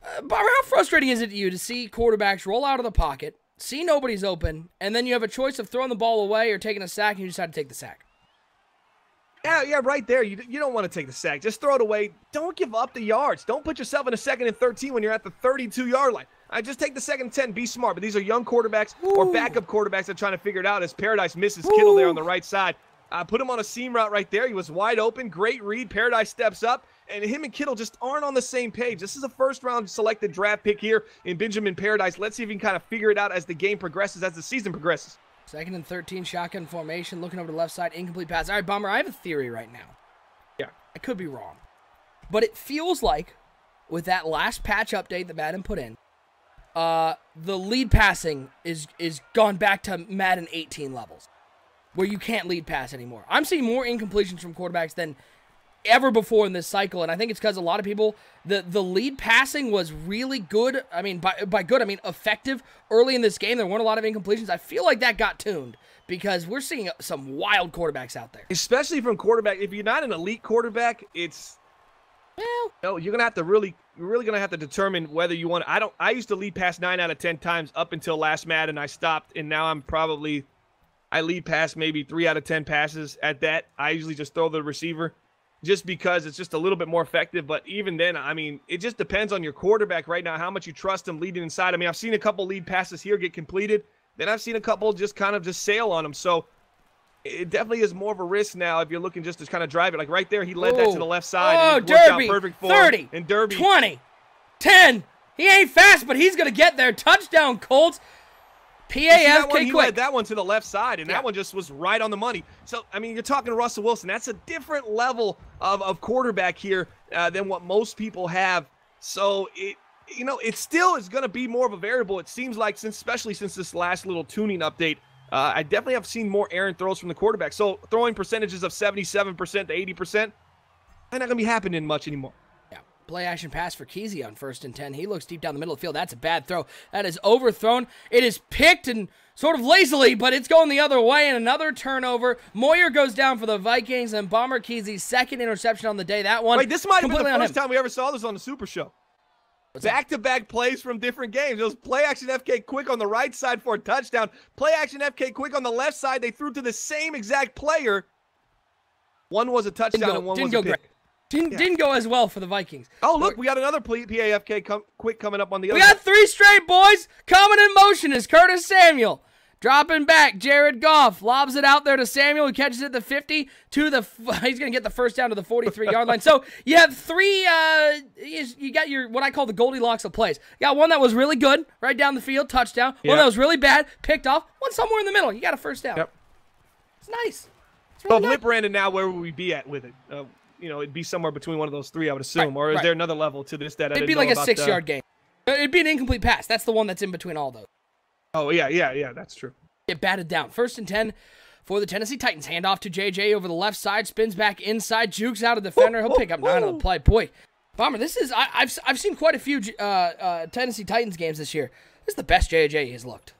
Barbara, how frustrating is it to you to see quarterbacks roll out of the pocket, see nobody's open, and then you have a choice of throwing the ball away or taking a sack, and you decide to take the sack. Yeah, right there. You don't want to take the sack. Just throw it away. Don't give up the yards. Don't put yourself in a 2nd and 13 when you're at the 32-yard line. I just take the 2nd and 10. Be smart. But these are young quarterbacks or backup quarterbacks that are trying to figure it out as Paradise misses Kittle there on the right side. Put him on a seam route right there. He was wide open. Great read. Paradise steps up, and him and Kittle just aren't on the same page. This is a first-round selected draft pick here in Benjamin Paradise. Let's see if he can kind of figure it out as the game progresses, as the season progresses. 2nd and 13, shotgun formation, looking over to the left side, incomplete pass. All right, Bomber, I have a theory right now. Yeah. I could be wrong. But it feels like, with that last patch update that Madden put in, the lead passing is gone back to Madden 18 levels, where you can't lead pass anymore. I'm seeing more incompletions from quarterbacks than ever before in this cycle, and I think it's because a lot of people, the lead passing was really good. I mean, by good, I mean effective early in this game. There weren't a lot of incompletions. I feel like that got tuned because we're seeing some wild quarterbacks out there. Especially from quarterback. If you're not an elite quarterback, it's... Well, no, you're gonna have to you're really gonna have to determine whether you want. I used to lead pass 9 out of 10 times up until last Madden. I stopped, and now I lead pass maybe 3 out of 10 passes at that. I usually just throw the receiver just because it's just a little bit more effective. But even then, I mean, it just depends on your quarterback right now, how much you trust him leading inside. I mean, I've seen a couple lead passes here get completed. Then I've seen a couple just kind of just sail on them. So it definitely is more of a risk now if you're looking just to kind of drive it. Like right there, he led that to the left side. Oh, and it worked Derby, out perfect for 30, him. And Derby, 20, 10. He ain't fast, but he's going to get there. Touchdown, Colts. PAFK he quick. led that one to the left side, and that one just was right on the money. So, I mean, you're talking Russell Wilson. That's a different level of quarterback here than what most people have. So, it still is going to be more of a variable, it seems like, especially since this last little tuning update. I definitely have seen more errant throws from the quarterback. So, throwing percentages of 77% to 80%, they're not going to be happening much anymore. Play action pass for Kesey on 1st and 10. He looks deep down the middle of the field. That's a bad throw. That is overthrown. It is picked and sort of lazily, but it's going the other way, and another turnover. Moyer goes down for the Vikings, and Bomber Kesey's 2nd interception on the day. That one, wait, this might have been the first time we ever saw this on the Super Show. Back-to-back plays from different games. It was play action FK quick on the right side for a touchdown. Play action FK quick on the left side. They threw to the same exact player. One was a touchdown and one was a pick. Didn't go as well for the Vikings. Oh, look, we got another PAFK quick coming up on the other side. We got 3 straight, boys. Coming in motion is Curtis Samuel. Dropping back, Jared Goff lobs it out there to Samuel, who catches it at the 50 to the. He's going to get the first down to the 43-yard line. So you have 3. You got your what I call the Goldilocks of plays. You got one that was really good, right down the field, touchdown. One that was really bad, picked off. One somewhere in the middle. You got a first down. Yep. It's nice. It's really Flip Brandon now, where would we be at with it? It'd be somewhere between one of those 3, I would assume. Or is there another level to this that I didn't know about? It'd be like a 6-yard game. It'd be an incomplete pass. That's the one that's in between all those. Oh, yeah, that's true. Get batted down. 1st and 10 for the Tennessee Titans. Hand off to JJ over the left side. Spins back inside. Jukes out a defender. He'll pick up 9 on the play. Boy, Bomber, this is... I've seen quite a few Tennessee Titans games this year. This is the best JJ has looked.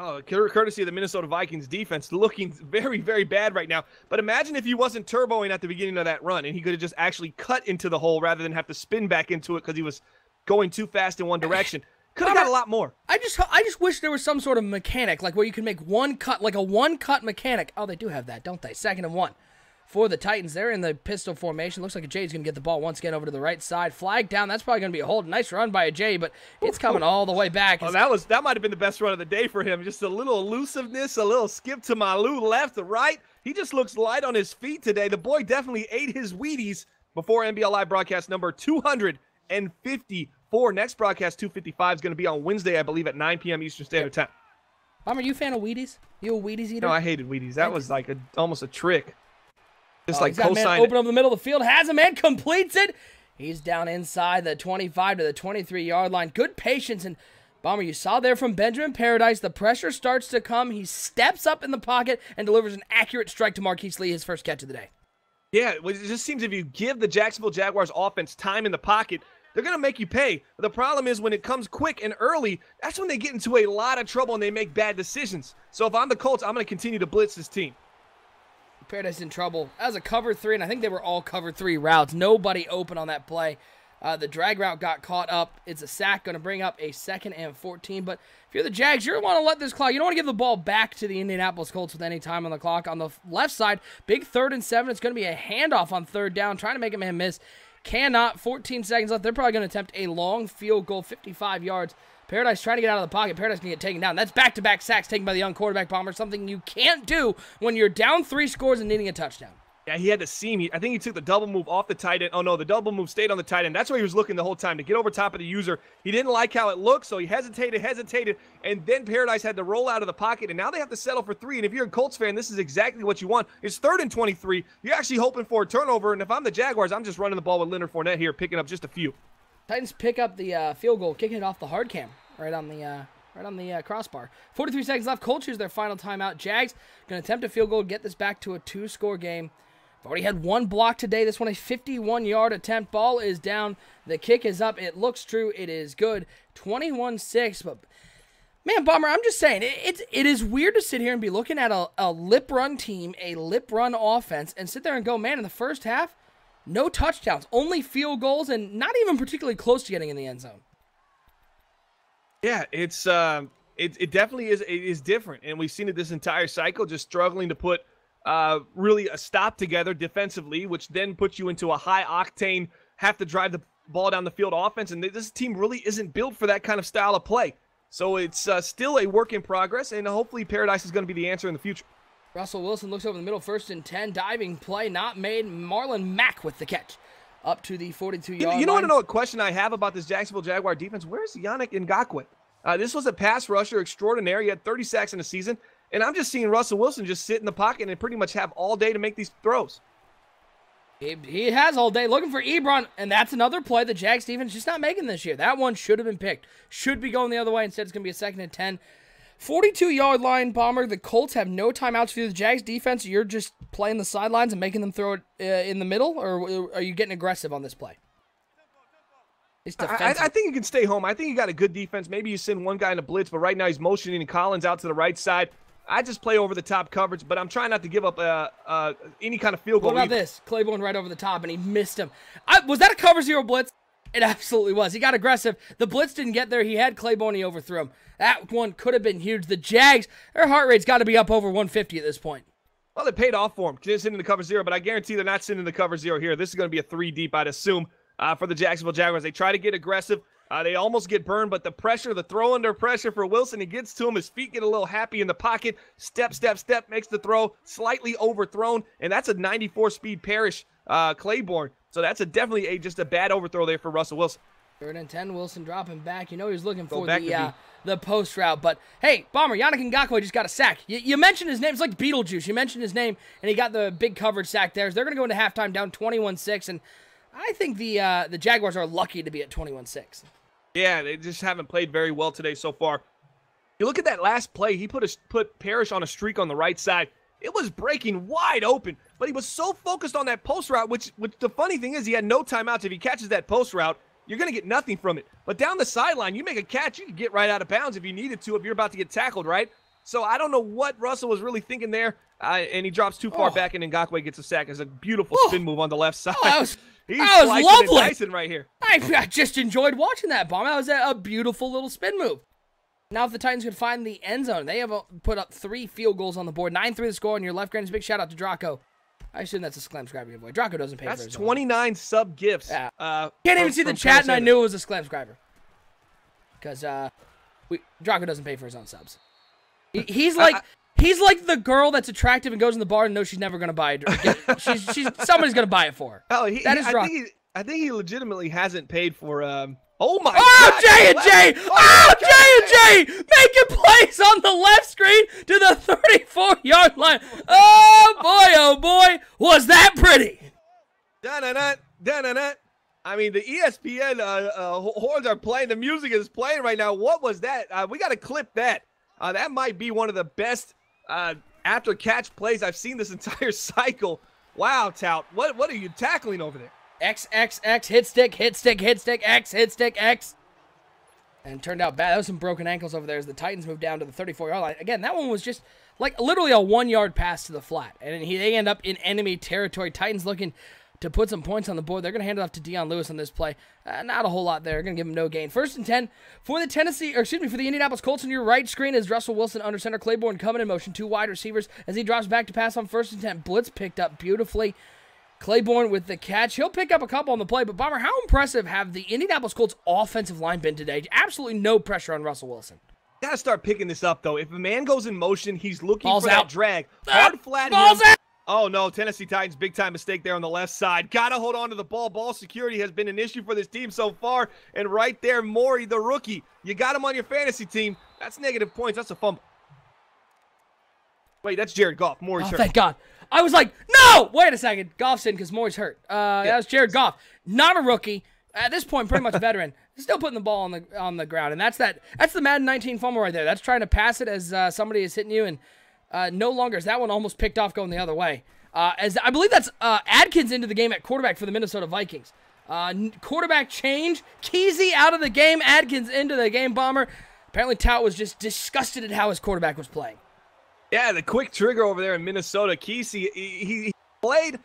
Oh, courtesy of the Minnesota Vikings defense, looking very, very bad right now. But imagine if he wasn't turboing at the beginning of that run, and he could have just actually cut into the hole rather than have to spin back into it because he was going too fast in one direction. Could have got a lot more. I just wish there was some sort of mechanic, like where you can make one cut, like a one-cut mechanic. Oh, they do have that, don't they? 2nd and 1 for the Titans. They're in the pistol formation. Looks like Ajay's going to get the ball once again over to the right side. Flag down. That's probably going to be a hold. Nice run by Ajay, but it's coming all the way back. Oh, that might have been the best run of the day for him. Just a little elusiveness, a little skip to Malu left to right. He just looks light on his feet today. The boy definitely ate his Wheaties before NBL Live broadcast number 254. Next broadcast, 255, is going to be on Wednesday, I believe, at 9 p.m. Eastern Standard Time. Are you a fan of Wheaties? You a Wheaties eater? No, I hated Wheaties. That was like almost a trick. Just like open up the middle of the field, has a man, completes it. He's down inside the 25 to the 23-yard line. Good patience, and Bomber, you saw there from Benjamin Paradise, the pressure starts to come. He steps up in the pocket and delivers an accurate strike to Marquise Lee, his first catch of the day. Yeah, it just seems if you give the Jacksonville Jaguars offense time in the pocket, they're going to make you pay. The problem is when it comes quick and early, that's when they get into a lot of trouble and they make bad decisions. So if I'm the Colts, I'm going to continue to blitz this team. Paradise in trouble as a cover 3, and I think they were all cover 3 routes. Nobody open on that play. The drag route got caught up. It's a sack, going to bring up a 2nd and 14. But if you're the Jags, you're going to want to let this clock. You don't want to give the ball back to the Indianapolis Colts with any time on the clock. On the left side, big 3rd and 7. It's going to be a handoff on 3rd down, trying to make a man miss. Cannot. 14 seconds left. They're probably going to attempt a long field goal, 55 yards. Paradise trying to get out of the pocket. Paradise can get taken down. That's back-to-back sacks taken by the young quarterback Bomber, something you can't do when you're down 3 scores and needing a touchdown. Yeah, he had the seam. I think he took the double move off the tight end. Oh, no, the double move stayed on the tight end. That's where he was looking the whole time, to get over top of the user. He didn't like how it looked, so he hesitated, and then Paradise had to roll out of the pocket, and now they have to settle for 3. And if you're a Colts fan, this is exactly what you want. It's 3rd and 23. You're actually hoping for a turnover, and if I'm the Jaguars, I'm just running the ball with Leonard Fournette here, picking up just a few. Titans pick up the field goal, kicking it off the hard cam. Right on the crossbar. 43 seconds left. Colts choose their final timeout. Jags going to attempt a field goal, get this back to a 2-score game. They've already had 1 block today. This one a 51-yard attempt. Ball is down. The kick is up. It looks true. It is good. 21-6. But man, Bomber, I'm just saying it is weird to sit here and be looking at a lip run team, a lip run offense, and sit there and go, man, in the first half, no touchdowns, only field goals, and not even particularly close to getting in the end zone. Yeah, it's it definitely is different, and we've seen it this entire cycle, just struggling to put really a stop together defensively, which then puts you into a high octane, have to drive the ball down the field offense, and this team really isn't built for that kind of style of play. So it's still a work in progress, and hopefully Paradise is going to be the answer in the future. Russell Wilson looks over the middle, 1st and 10, diving play, not made. Marlon Mack with the catch. Up to the 42-yard line. You know what question I have about this Jacksonville Jaguar defense? Where's Yannick Ngakoue? This was a pass rusher extraordinaire. He had 30 sacks in a season, and I'm just seeing Russell Wilson just sit in the pocket and pretty much have all day to make these throws. He has all day looking for Ebron, and that's another play the Jags defense just not making this year. That one should have been picked. Should be going the other way. Instead, it's going to be a 2nd and 10. 42-yard line, Bomber. The Colts have no timeouts for you. The Jags defense, you're just playing the sidelines and making them throw it in the middle, or are you getting aggressive on this play? It's I think you can stay home. I think you got a good defense. Maybe you send one guy in a blitz, but right now he's motioning Collins out to the right side. I just play over the top coverage, but I'm trying not to give up any kind of field goal. What about this? Claiborne right over the top, and he missed him. Was that a cover 0 blitz? It absolutely was. He got aggressive. The blitz didn't get there. He had Claiborne. He overthrew him. That one could have been huge. The Jags, their heart rate's got to be up over 150 at this point. Well, it paid off for him. They're sending the cover 0, but I guarantee they're not sending the cover 0 here. This is going to be a 3 deep, I'd assume, for the Jacksonville Jaguars. They try to get aggressive. They almost get burned, but the pressure, the throw under pressure for Wilson, he gets to him. His feet get a little happy in the pocket. Step, makes the throw, slightly overthrown, and that's a 94-speed Parrish Claiborne. So that's definitely just a bad overthrow there for Russell Wilson. 3rd and 10, Wilson dropping back. You know he was looking for the post route. But, hey, Bomber, Yannick Ngakoue just got a sack. You mentioned his name. It's like Beetlejuice. You mentioned his name, and he got the big coverage sack there. They're going to go into halftime down 21-6, and I think the Jaguars are lucky to be at 21-6. Yeah, they just haven't played very well today so far. You look at that last play. He put Parrish on a streak on the right side. It was breaking wide open, but he was so focused on that post route, which the funny thing is he had no timeouts. If he catches that post route, you're going to get nothing from it. But down the sideline, you make a catch, you can get right out of bounds if you needed to, if you're about to get tackled, right? So I don't know what Russell was really thinking there, and he drops too far back, and Ngakoue gets a sack. It's a beautiful spin move on the left side. That was lovely. Tyson right here. I just enjoyed watching that, Bomb. That was a beautiful little spin move. Now if the Titans could find the end zone, they have put up 3 field goals on the board. 9-3 the score on your left, Grant. Big shout out to Draco. I assume that's a Sklam Scriber giveaway. Draco doesn't pay for his 29 sub gifts. Yeah. Can't even see the chat, and I knew it was a Sklam Scriber. Because Draco doesn't pay for his own subs. He's like the girl that's attractive and goes in the bar and knows she's never going to buy it. Somebody's going to buy it for her. Oh, that is Draco. I think he legitimately hasn't paid for oh my God! J&J! J&J! Making plays on the left screen to the 34-yard line. Oh boy, was that pretty. Da-na-na. I mean, the ESPN horns are playing. The music is playing right now. What was that? We got to clip that. That might be one of the best after-catch plays I've seen this entire cycle. Wow, Tout. What are you tackling over there? X, hit stick, X, hit stick, X. And it turned out bad. That was some broken ankles over there as the Titans moved down to the 34-yard line. Again, that one was just like literally a 1-yard pass to the flat. And they end up in enemy territory. Titans looking to put some points on the board. They're going to hand it off to Dion Lewis on this play. Not a whole lot there. They're going to give him no gain. 1st and 10 for the for the Indianapolis Colts. On your right screen is Russell Wilson under center. Claiborne coming in motion. 2 wide receivers as he drops back to pass on 1st and 10. Blitz picked up beautifully. Claiborne with the catch. He'll pick up a couple on the play, but Bomber, how impressive have the Indianapolis Colts offensive line been today? Absolutely no pressure on Russell Wilson. Got to start picking this up, though. If a man goes in motion, he's looking Ball's for out. that drag. Hard flat Ball's him. out. Oh, no. Tennessee Titans, big-time mistake there on the left side. Got to hold on to the ball. Ball security has been an issue for this team so far. And right there, Morey, the rookie. You got him on your fantasy team. That's negative points. That's a fumble. Wait, that's Jared Goff. Morey's hurt. Thank God. I was like, no! Wait a second. Goff's in because Morey's hurt. That was Jared Goff. Not a rookie. At this point, pretty much a veteran. Still putting the ball on the ground. And that's the Madden 19 fumble right there. That's trying to pass it as somebody is hitting you. And no longer is that one almost picked off going the other way. As I believe that's Adkins into the game at quarterback for the Minnesota Vikings. Quarterback change. Kesey out of the game. Adkins into the game. Bomber. Apparently Tout was just disgusted at how his quarterback was playing. Yeah, the quick trigger over there in Minnesota. Kesey, he played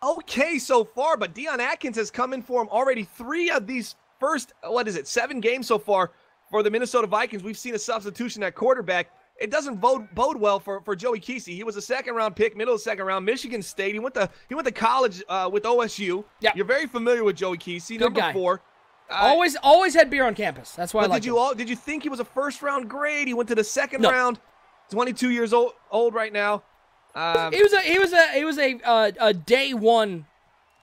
okay so far, but Deion Atkins has come in for him already 3 of these first, 7 games so far for the Minnesota Vikings. We've seen a substitution at quarterback. It doesn't bode well for Joey Kesey. He was a second-round pick, middle of the second round, Michigan State. He went to college with OSU. Yeah. You're very familiar with Joey Kesey, Good number guy. 4. Always had beer on campus. That's why I like him. Did you think he was a first-round grade? He went to the second No. round. 22 years old right now. He was a day one,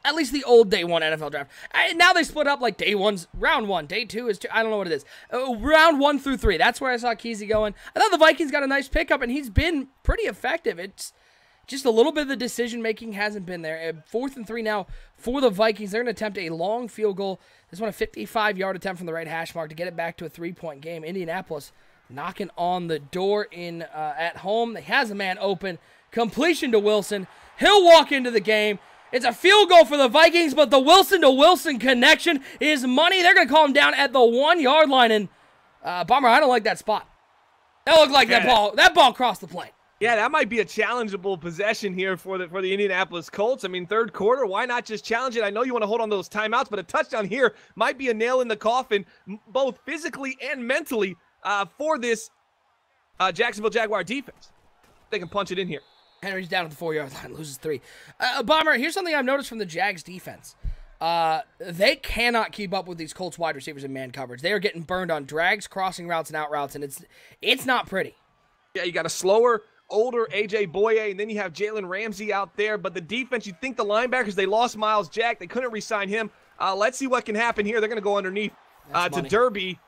at least the old day one NFL draft. Now they split up like day one's round 1, day 2 is 2. I don't know what it is. Round 1 through 3. That's where I saw Kesey going. I thought the Vikings got a nice pickup, and he's been pretty effective. It's just a little bit of the decision making hasn't been there. 4th and 3 now for the Vikings. They're going to attempt a long field goal. This one a 55-yard attempt from the right hash mark to get it back to a 3-point game. Indianapolis knocking on the door in at home. He has a man open. Completion to Wilson. He'll walk into the game. It's a field goal for the Vikings, but the Wilson to Wilson connection is money. They're going to call him down at the 1-yard line. And Bomber, I don't like that spot. That looked like that ball crossed the plane. Yeah, that might be a challengeable possession here for the Indianapolis Colts. I mean, 3rd quarter, why not just challenge it? I know you want to hold on those timeouts, but a touchdown here might be a nail in the coffin, both physically and mentally, for this Jacksonville Jaguar defense. They can punch it in here. Henry's down at the 4-yard line, loses 3. Bomber, here's something I've noticed from the Jags defense. They cannot keep up with these Colts wide receivers in man coverage. They are getting burned on drags, crossing routes, and out routes, and it's not pretty. Yeah, you got a slower, older A.J. Boye, and then you have Jalen Ramsey out there. But the defense, you think the linebackers, they lost Miles Jack. They couldn't re-sign him. Let's see what can happen here. They're going to go underneath to Derby.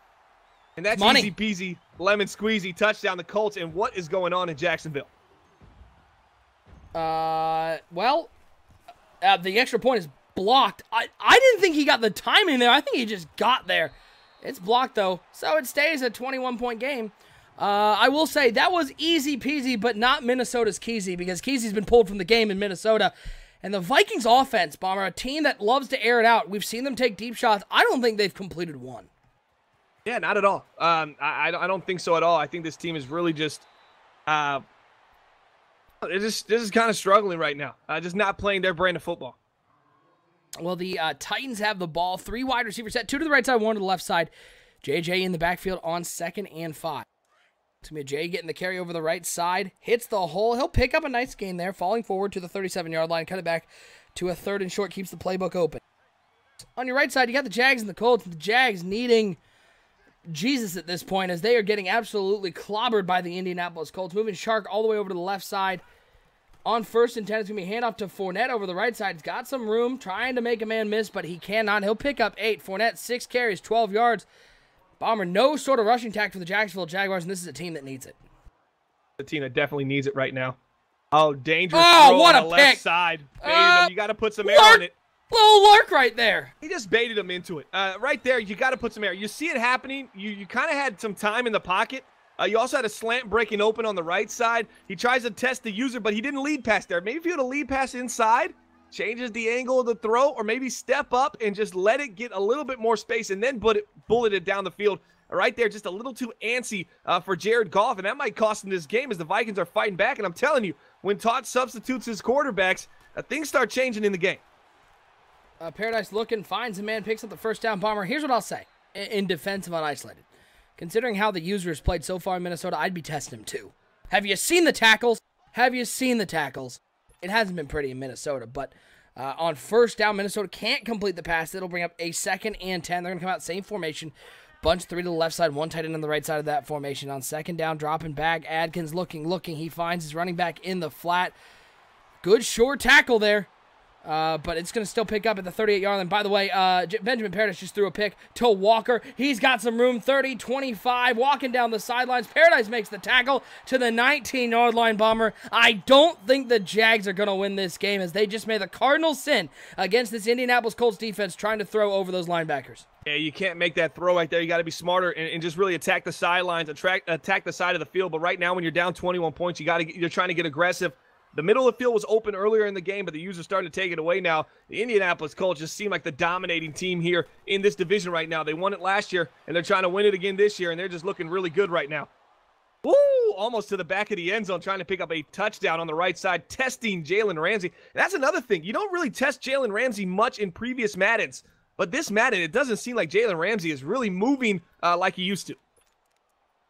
And that's easy peasy, lemon squeezy, touchdown the Colts. And what is going on in Jacksonville? The extra point is blocked. I didn't think he got the timing there. I think he just got there. It's blocked, though. So it stays a 21-point game. I will say that was easy peasy, but not Minnesota's Kesey, because Kesey's been pulled from the game in Minnesota. And the Vikings offense, Bomber, a team that loves to air it out. We've seen them take deep shots. I don't think they've completed one. Yeah, not at all. I don't think so at all. I think this team is really just this is kind of struggling right now. Just not playing their brand of football. Well, the Titans have the ball. 3 wide receivers set, 2 to the right side, 1 to the left side. JJ in the backfield on 2nd and 5. It's going to be Jay getting the carry over the right side. Hits the hole. He'll pick up a nice gain there, falling forward to the 37-yard line. Cut it back to a 3rd and short. Keeps the playbook open. On your right side, you got the Jags and the Colts. The Jags needing Jesus at this point, as they are getting absolutely clobbered by the Indianapolis Colts. Moving Shark all the way over to the left side. On 1st and 10, it's going to be handoff to Fournette over the right side. He's got some room, trying to make a man miss, but he cannot. He'll pick up 8. Fournette, 6 carries, 12 yards. Bomber, no sort of rushing attack for the Jacksonville Jaguars, and this is a team that needs it. The team that definitely needs it right now. Oh, dangerous throw what on the pick. Left side. Baited him. You got to put some air on it. Little lurk right there. He just baited him into it. Right there, you got to put some air. You see it happening. You kind of had some time in the pocket. You also had a slant breaking open on the right side. He tries to test the user, but he didn't lead pass there. Maybe if you had a lead pass inside, changes the angle of the throw, or maybe step up and just let it get a little bit more space and then bullet it down the field. Right there, just a little too antsy for Jared Goff, and that might cost him this game as the Vikings are fighting back. And I'm telling you, when Todd substitutes his quarterbacks, things start changing in the game. Paradise looking, finds a man, picks up the first down. Bomber, here's what I'll say in defense of Unisolated. Considering how the user has played so far in Minnesota, I'd be testing him too. Have you seen the tackles? Have you seen the tackles? It hasn't been pretty in Minnesota, but on first down, Minnesota can't complete the pass. It'll bring up a 2nd and 10. They're going to come out same formation. Bunch 3 to the left side, 1 tight end on the right side of that formation. On 2nd down, dropping back. Adkins looking. He finds his running back in the flat. Good short tackle there. But it's going to still pick up at the 38-yard line. By the way, Benjamin Paradise just threw a pick to Walker. He's got some room, 30, 25, walking down the sidelines. Paradise makes the tackle to the 19-yard line, Bomber. I don't think the Jags are going to win this game as they just made the cardinal sin against this Indianapolis Colts defense trying to throw over those linebackers. Yeah, you can't make that throw right there. You got to be smarter and just really attack the sidelines, attack the side of the field. But right now when you're down 21 points, you're trying to get aggressive. The middle of the field was open earlier in the game, but the user's starting to take it away now. The Indianapolis Colts just seem like the dominating team here in this division right now. They won it last year, and they're trying to win it again this year, and they're just looking really good right now. Woo! Almost to the back of the end zone, trying to pick up a touchdown on the right side, testing Jalen Ramsey. And that's another thing. You don't really test Jalen Ramsey much in previous Maddens, but this Madden, it doesn't seem like Jalen Ramsey is really moving like he used to.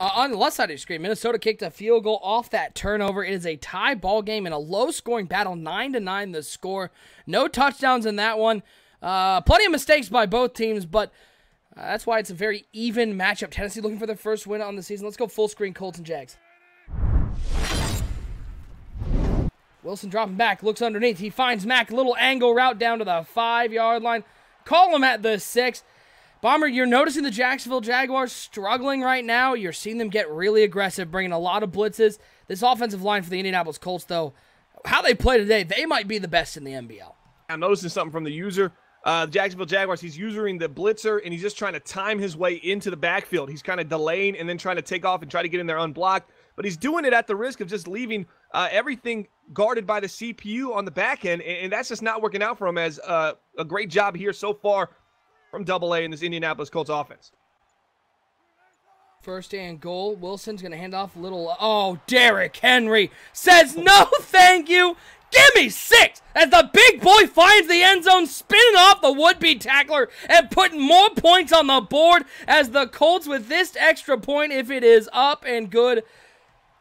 On the left side of the screen, Minnesota kicked a field goal off that turnover. It is a tie ball game in a low-scoring battle, 9-9 the score. No touchdowns in that one. Plenty of mistakes by both teams, but that's why it's a very even matchup. Tennessee looking for their first win on the season. Let's go full screen, Colts and Jags. Wilson dropping back, looks underneath. He finds Mack, little angle route down to the 5-yard line. Call him at the 6. Bomber, you're noticing the Jacksonville Jaguars struggling right now. You're seeing them get really aggressive, bringing a lot of blitzes. This offensive line for the Indianapolis Colts, though, how they play today, they might be the best in the NBL. I'm noticing something from the user. Jacksonville Jaguars, he's using the blitzer, and he's just trying to time his way into the backfield. He's kind of delaying and then trying to take off and try to get in there unblocked. But he's doing it at the risk of just leaving everything guarded by the CPU on the back end, and that's just not working out for him as a great job here so far from AA in this Indianapolis Colts offense. First and goal. Wilson's going to hand off a little. Oh, Derrick Henry says no thank you. Give me 6 as the big boy finds the end zone, spinning off the would-be tackler and putting more points on the board as the Colts with this extra point, if it is up and good,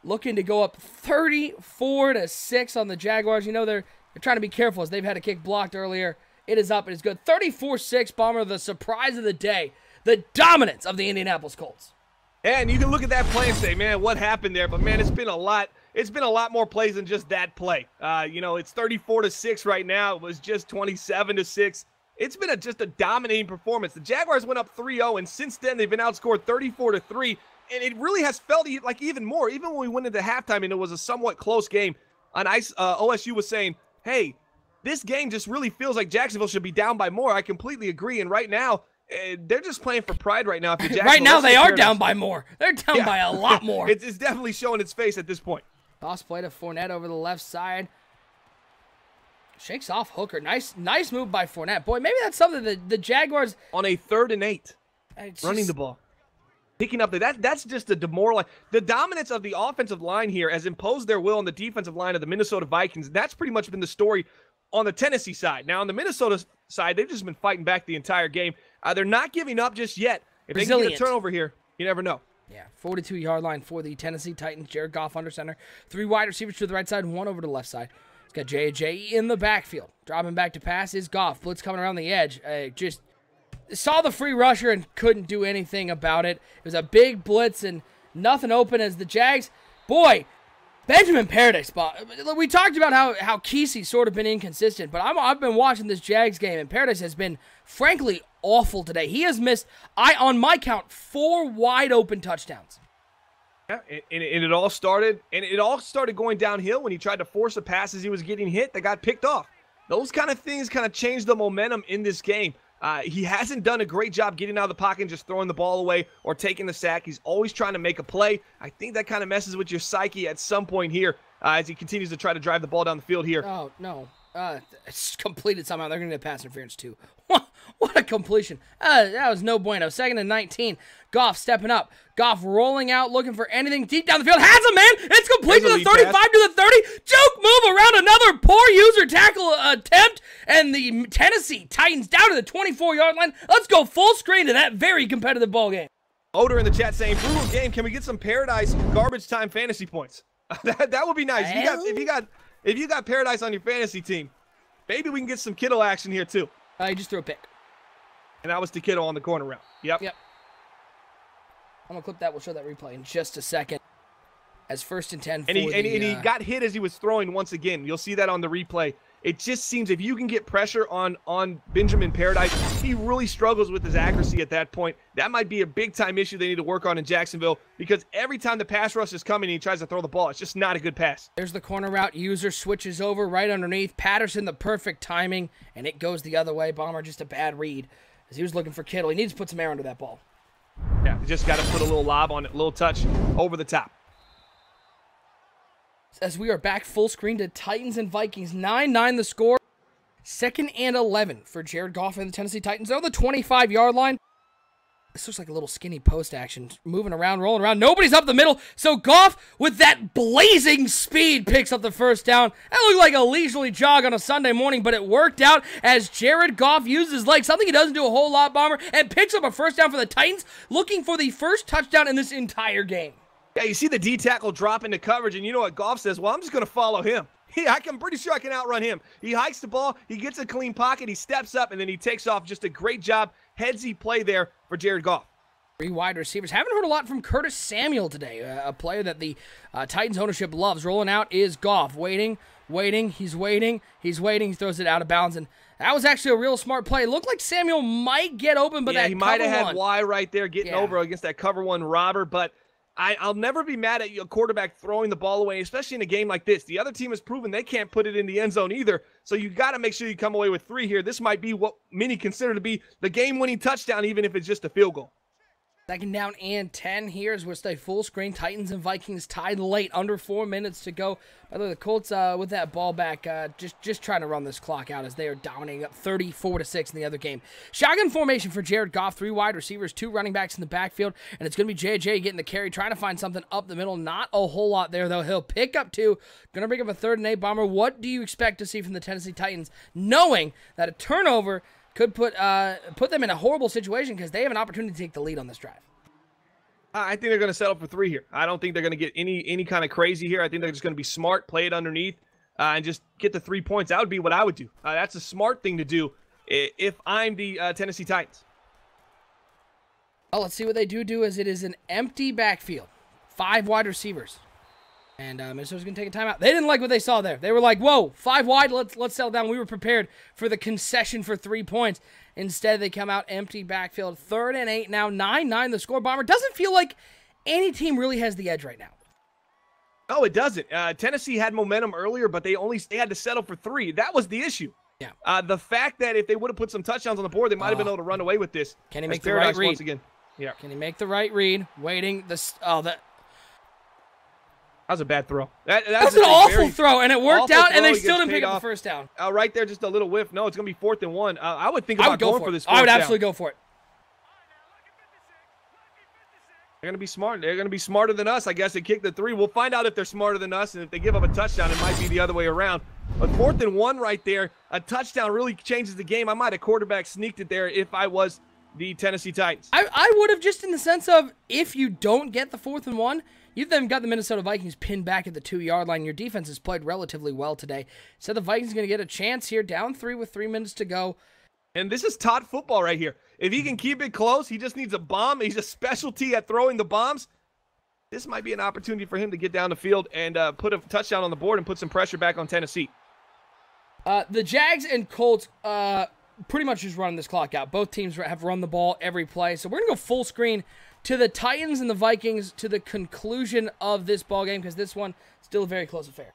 looking to go up 34-6 on the Jaguars. You know, they're trying to be careful as they've had a kick blocked earlier. It is up. It is good. 34-6, Bomber, the surprise of the day. The dominance of the Indianapolis Colts. And you can look at that play and say, man, what happened there? But, man, it's been a lot more plays than just that play. You know, it's 34-6 right now. It was just 27-6. It's been just a dominating performance. The Jaguars went up 3-0, and since then they've been outscored 34-3. And it really has felt like even more. Even when we went into halftime and it was a somewhat close game, OSU was saying, hey, this game just really feels like Jacksonville should be down by more. I completely agree. And right now, they're just playing for pride right now. Right now, they are down by more. They're down by a lot more. It's definitely showing its face at this point. Toss play to Fournette over the left side. Shakes off Hooker. Nice move by Fournette. Boy, maybe that's something that the Jaguars... On a 3rd and 8, running the ball. Picking up that's just a demoralizing. The dominance of the offensive line here has imposed their will on the defensive line of the Minnesota Vikings. That's pretty much been the story on the Tennessee side. Now, on the Minnesota side, they've just been fighting back the entire game. They're not giving up just yet. If they can get a turnover here, you never know. Yeah, 42-yard line for the Tennessee Titans. Jared Goff under center. 3 wide receivers to the right side, 1 over to the left side. He's got J.J. in the backfield. Dropping back to pass is Goff. Blitz coming around the edge. Just saw the free rusher and couldn't do anything about it. It was a big blitz and nothing open as the Jags. Boy, Benjamin Paradise. We talked about how Kesey's sort of been inconsistent, but I've been watching this Jags game, and Paradise has been, frankly, awful today. He has missed, on my count, 4 wide-open touchdowns. Yeah, and it all started going downhill when he tried to force a pass as he was getting hit that got picked off. Those kind of things kind of changed the momentum in this game. He hasn't done a great job getting out of the pocket and just throwing the ball away or taking the sack. He's always trying to make a play. I think that kind of messes with your psyche at some point here as he continues to try to drive the ball down the field here. Oh, no. It's completed somehow. They're going to get pass interference too. What a completion. That was no bueno. 2nd and 19. Goff stepping up. Goff rolling out, looking for anything deep down the field. Has him, man. It's complete to the 35 to the 30. Juke move around another poor user tackle attempt. And the Tennessee Titans down to the 24-yard line. Let's go full screen to that very competitive ball game. Oder in the chat saying, brutal game. Can we get some Paradise garbage time fantasy points? that would be nice. If you got Paradise on your fantasy team, maybe we can get some Kittle action here too. He just threw a pick. And that was to Kittle on the corner route. Yep. I'm going to clip that. We'll show that replay in just a second. As 1st and 10 for and he got hit as he was throwing once again. You'll see that on the replay. It just seems if you can get pressure on Benjamin Paradise, he really struggles with his accuracy at that point. That might be a big-time issue they need to work on in Jacksonville because every time the pass rush is coming and he tries to throw the ball, it's just not a good pass. There's the corner route. User switches over right underneath. Patterson, the perfect timing, and it goes the other way. Bomber, just a bad read as he was looking for Kittle. He needs to put some air under that ball. Yeah, just got to put a little lob on it, a little touch over the top. As we are back full screen to Titans and Vikings. 9-9 the score. 2nd and 11 for Jared Goff and the Tennessee Titans. They're on the 25-yard line. This looks like a little skinny post action. Moving around, rolling around. Nobody's up the middle. So Goff, with that blazing speed, picks up the first down. That looked like a leisurely jog on a Sunday morning, but it worked out as Jared Goff used his legs, something he doesn't do a whole lot, Bomber, and picks up a first down for the Titans, looking for the first touchdown in this entire game. Yeah, you see the D tackle drop into coverage, and you know what Goff says? Well, I'm just going to follow him. I'm pretty sure I can outrun him. He hikes the ball, he gets a clean pocket, he steps up, and then he takes off. Just a great job, headsy play there for Jared Goff. 3 wide receivers. Haven't heard a lot from Curtis Samuel today, a player that the Titans ownership loves. Rolling out is Goff. Waiting, he's waiting. He throws it out of bounds, and that was actually a real smart play. It looked like Samuel might get open, but he might have had Y right there getting over against that cover one robber, but I'll never be mad at a quarterback throwing the ball away, especially in a game like this. The other team has proven they can't put it in the end zone either, so you got to make sure you come away with 3 here. This might be what many consider to be the game-winning touchdown, even if it's just a field goal. 2nd down and 10 here as we'll stay full screen. Titans and Vikings tied late, under 4 minutes to go. By the way, the Colts with that ball back, just trying to run this clock out as they are dominating up 34-6 in the other game. Shotgun formation for Jared Goff, 3 wide receivers, 2 running backs in the backfield, and it's going to be JJ getting the carry, trying to find something up the middle. Not a whole lot there, though. He'll pick up 2. Going to bring up a 3rd and 8. Bomber, what do you expect to see from the Tennessee Titans, knowing that a turnover could put them in a horrible situation because they have an opportunity to take the lead on this drive? I think they're going to settle for 3 here. I don't think they're going to get any kind of crazy here. I think they're just going to be smart, play it underneath, and just get the 3 points. That would be what I would do. That's a smart thing to do if I'm the Tennessee Titans. Well, let's see what they do as it is an empty backfield. 5 wide receivers. And Minnesota's going to take a timeout. They didn't like what they saw there. They were like, whoa, 5 wide, let's settle down. We were prepared for the concession for 3 points. Instead, they come out empty backfield. 3rd and 8 now, 9-9 the score. Bomber, doesn't feel like any team really has the edge right now. No, it doesn't. Tennessee had momentum earlier, but they had to settle for 3. That was the issue. Yeah. The fact that if they would have put some touchdowns on the board, they might have been able to run away with this. Can he make the right read? Once again. Yeah. Can he make the right read? Waiting. That was a bad throw. That's an awful throw, and it worked out, and they still didn't pick up the first down. Right there, just a little whiff. No, it's going to be 4th and 1. I would think about going for this. I would absolutely go for it. They're going to be smart. They're going to be smarter than us, I guess, and kick the 3. We'll find out if they're smarter than us, and if they give up a touchdown, it might be the other way around. But 4th and 1 right there, a touchdown really changes the game. I might have quarterback sneaked it there if I was the Tennessee Titans. I would have, just in the sense of if you don't get the 4th and 1, you've then got the Minnesota Vikings pinned back at the 2-yard line. Your defense has played relatively well today. So the Vikings are going to get a chance here, down 3 with 3 minutes to go. And this is Todd football right here. If he can keep it close, he just needs a bomb. He's a specialty at throwing the bombs. This might be an opportunity for him to get down the field and put a touchdown on the board and put some pressure back on Tennessee. The Jags and Colts pretty much just running this clock out. Both teams have run the ball every play. So we're going to go full screen to the Titans and the Vikings to the conclusion of this ball game because this one still a very close affair.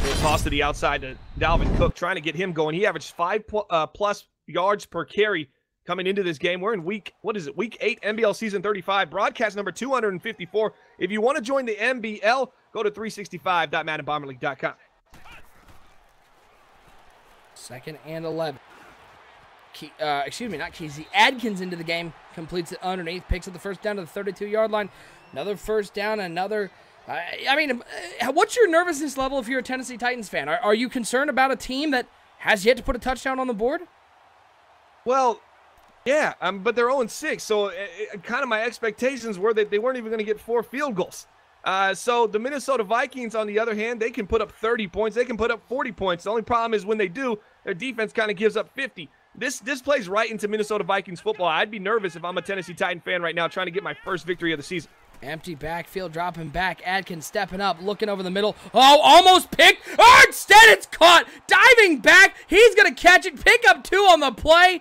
Little toss to the outside to Dalvin Cook, trying to get him going. He averaged 5+ yards per carry coming into this game. We're in week 8, NBL season 35, broadcast number 254. If you want to join the NBL, go to 365.maddenbomberleague.com. 2nd and 11. Excuse me, not Kesey. Adkins into the game, completes it underneath, picks up the first down to the 32-yard line. Another first down, another... what's your nervousness level if you're a Tennessee Titans fan? Are you concerned about a team that has yet to put a touchdown on the board? Well, yeah, but they're 0-6, so kind of my expectations were that they weren't even going to get 4 field goals. So the Minnesota Vikings, on the other hand, they can put up 30 points. They can put up 40 points. The only problem is when they do, their defense kind of gives up 50. This plays right into Minnesota Vikings football. I'd be nervous if I'm a Tennessee Titan fan right now trying to get my first victory of the season. Empty backfield, dropping back. Adkins stepping up, looking over the middle. Oh, almost picked. Oh, instead it's caught. Diving back. He's going to catch it. Pick up 2 on the play.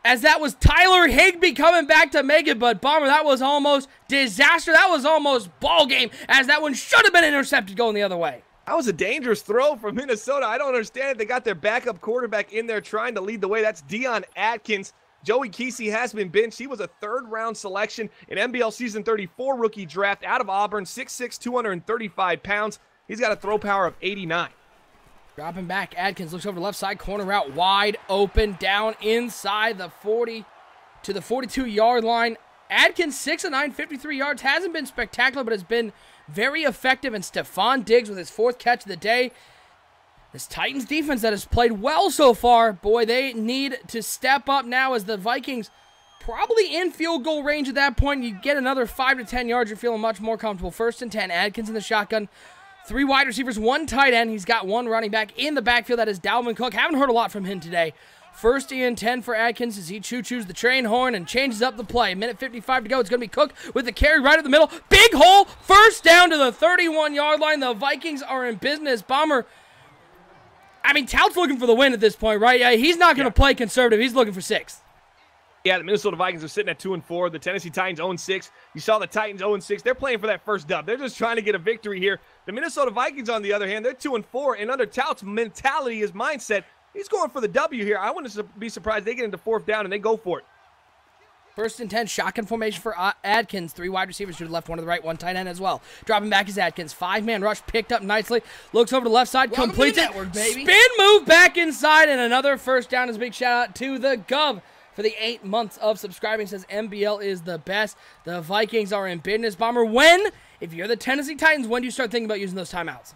As that was Tyler Higbee coming back to make it. But, Bomber, that was almost disaster. That was almost ball game. As that one should have been intercepted going the other way. That was a dangerous throw from Minnesota. I don't understand it. They got their backup quarterback in there trying to lead the way. That's Deion Atkins. Joey Kesey has been benched. He was a 3rd-round selection in NBL Season 34 rookie draft out of Auburn, 6'6", 235 pounds. He's got a throw power of 89. Dropping back, Adkins looks over the left side, corner route wide open, down inside the 40 to the 42-yard line. Adkins, 6'9", 53 yards, hasn't been spectacular, but has been very effective. And Stephon Diggs with his 4th catch of the day. This Titans defense that has played well so far, boy, they need to step up now as the Vikings probably in field goal range at that point. You get another 5 to 10 yards, you're feeling much more comfortable. 1st and 10, Adkins in the shotgun. 3 wide receivers, 1 tight end. He's got 1 running back in the backfield. That is Dalvin Cook. Haven't heard a lot from him today. 1st and 10 for Adkins as he choo-choos the train horn and changes up the play. 1:55 to go. It's going to be Cook with the carry right at the middle. Big hole. 1st down to the 31-yard line. The Vikings are in business. Bomber. I mean, Tout's looking for the win at this point, right? Yeah, he's not going to play conservative. He's looking for 6. Yeah, the Minnesota Vikings are sitting at 2-4. The Tennessee Titans 0-6. You saw the Titans 0-6. They're playing for that first dub. They're just trying to get a victory here. The Minnesota Vikings, on the other hand, they're 2-4. And under Tout's mentality, his mindset, he's going for the W here. I wouldn't be surprised they get into 4th down and they go for it. 1st and 10, shotgun formation for Adkins. 3 wide receivers to the left, 1 to the right, 1 tight end as well. Dropping back is Adkins. 5-man rush picked up nicely. Looks over to the left side, completes it. Spin move back inside, and another 1st down. Is a big shout out to the Gov for the 8 months of subscribing. Says MBL is the best. The Vikings are in business. Bomber, if you're the Tennessee Titans, when do you start thinking about using those timeouts?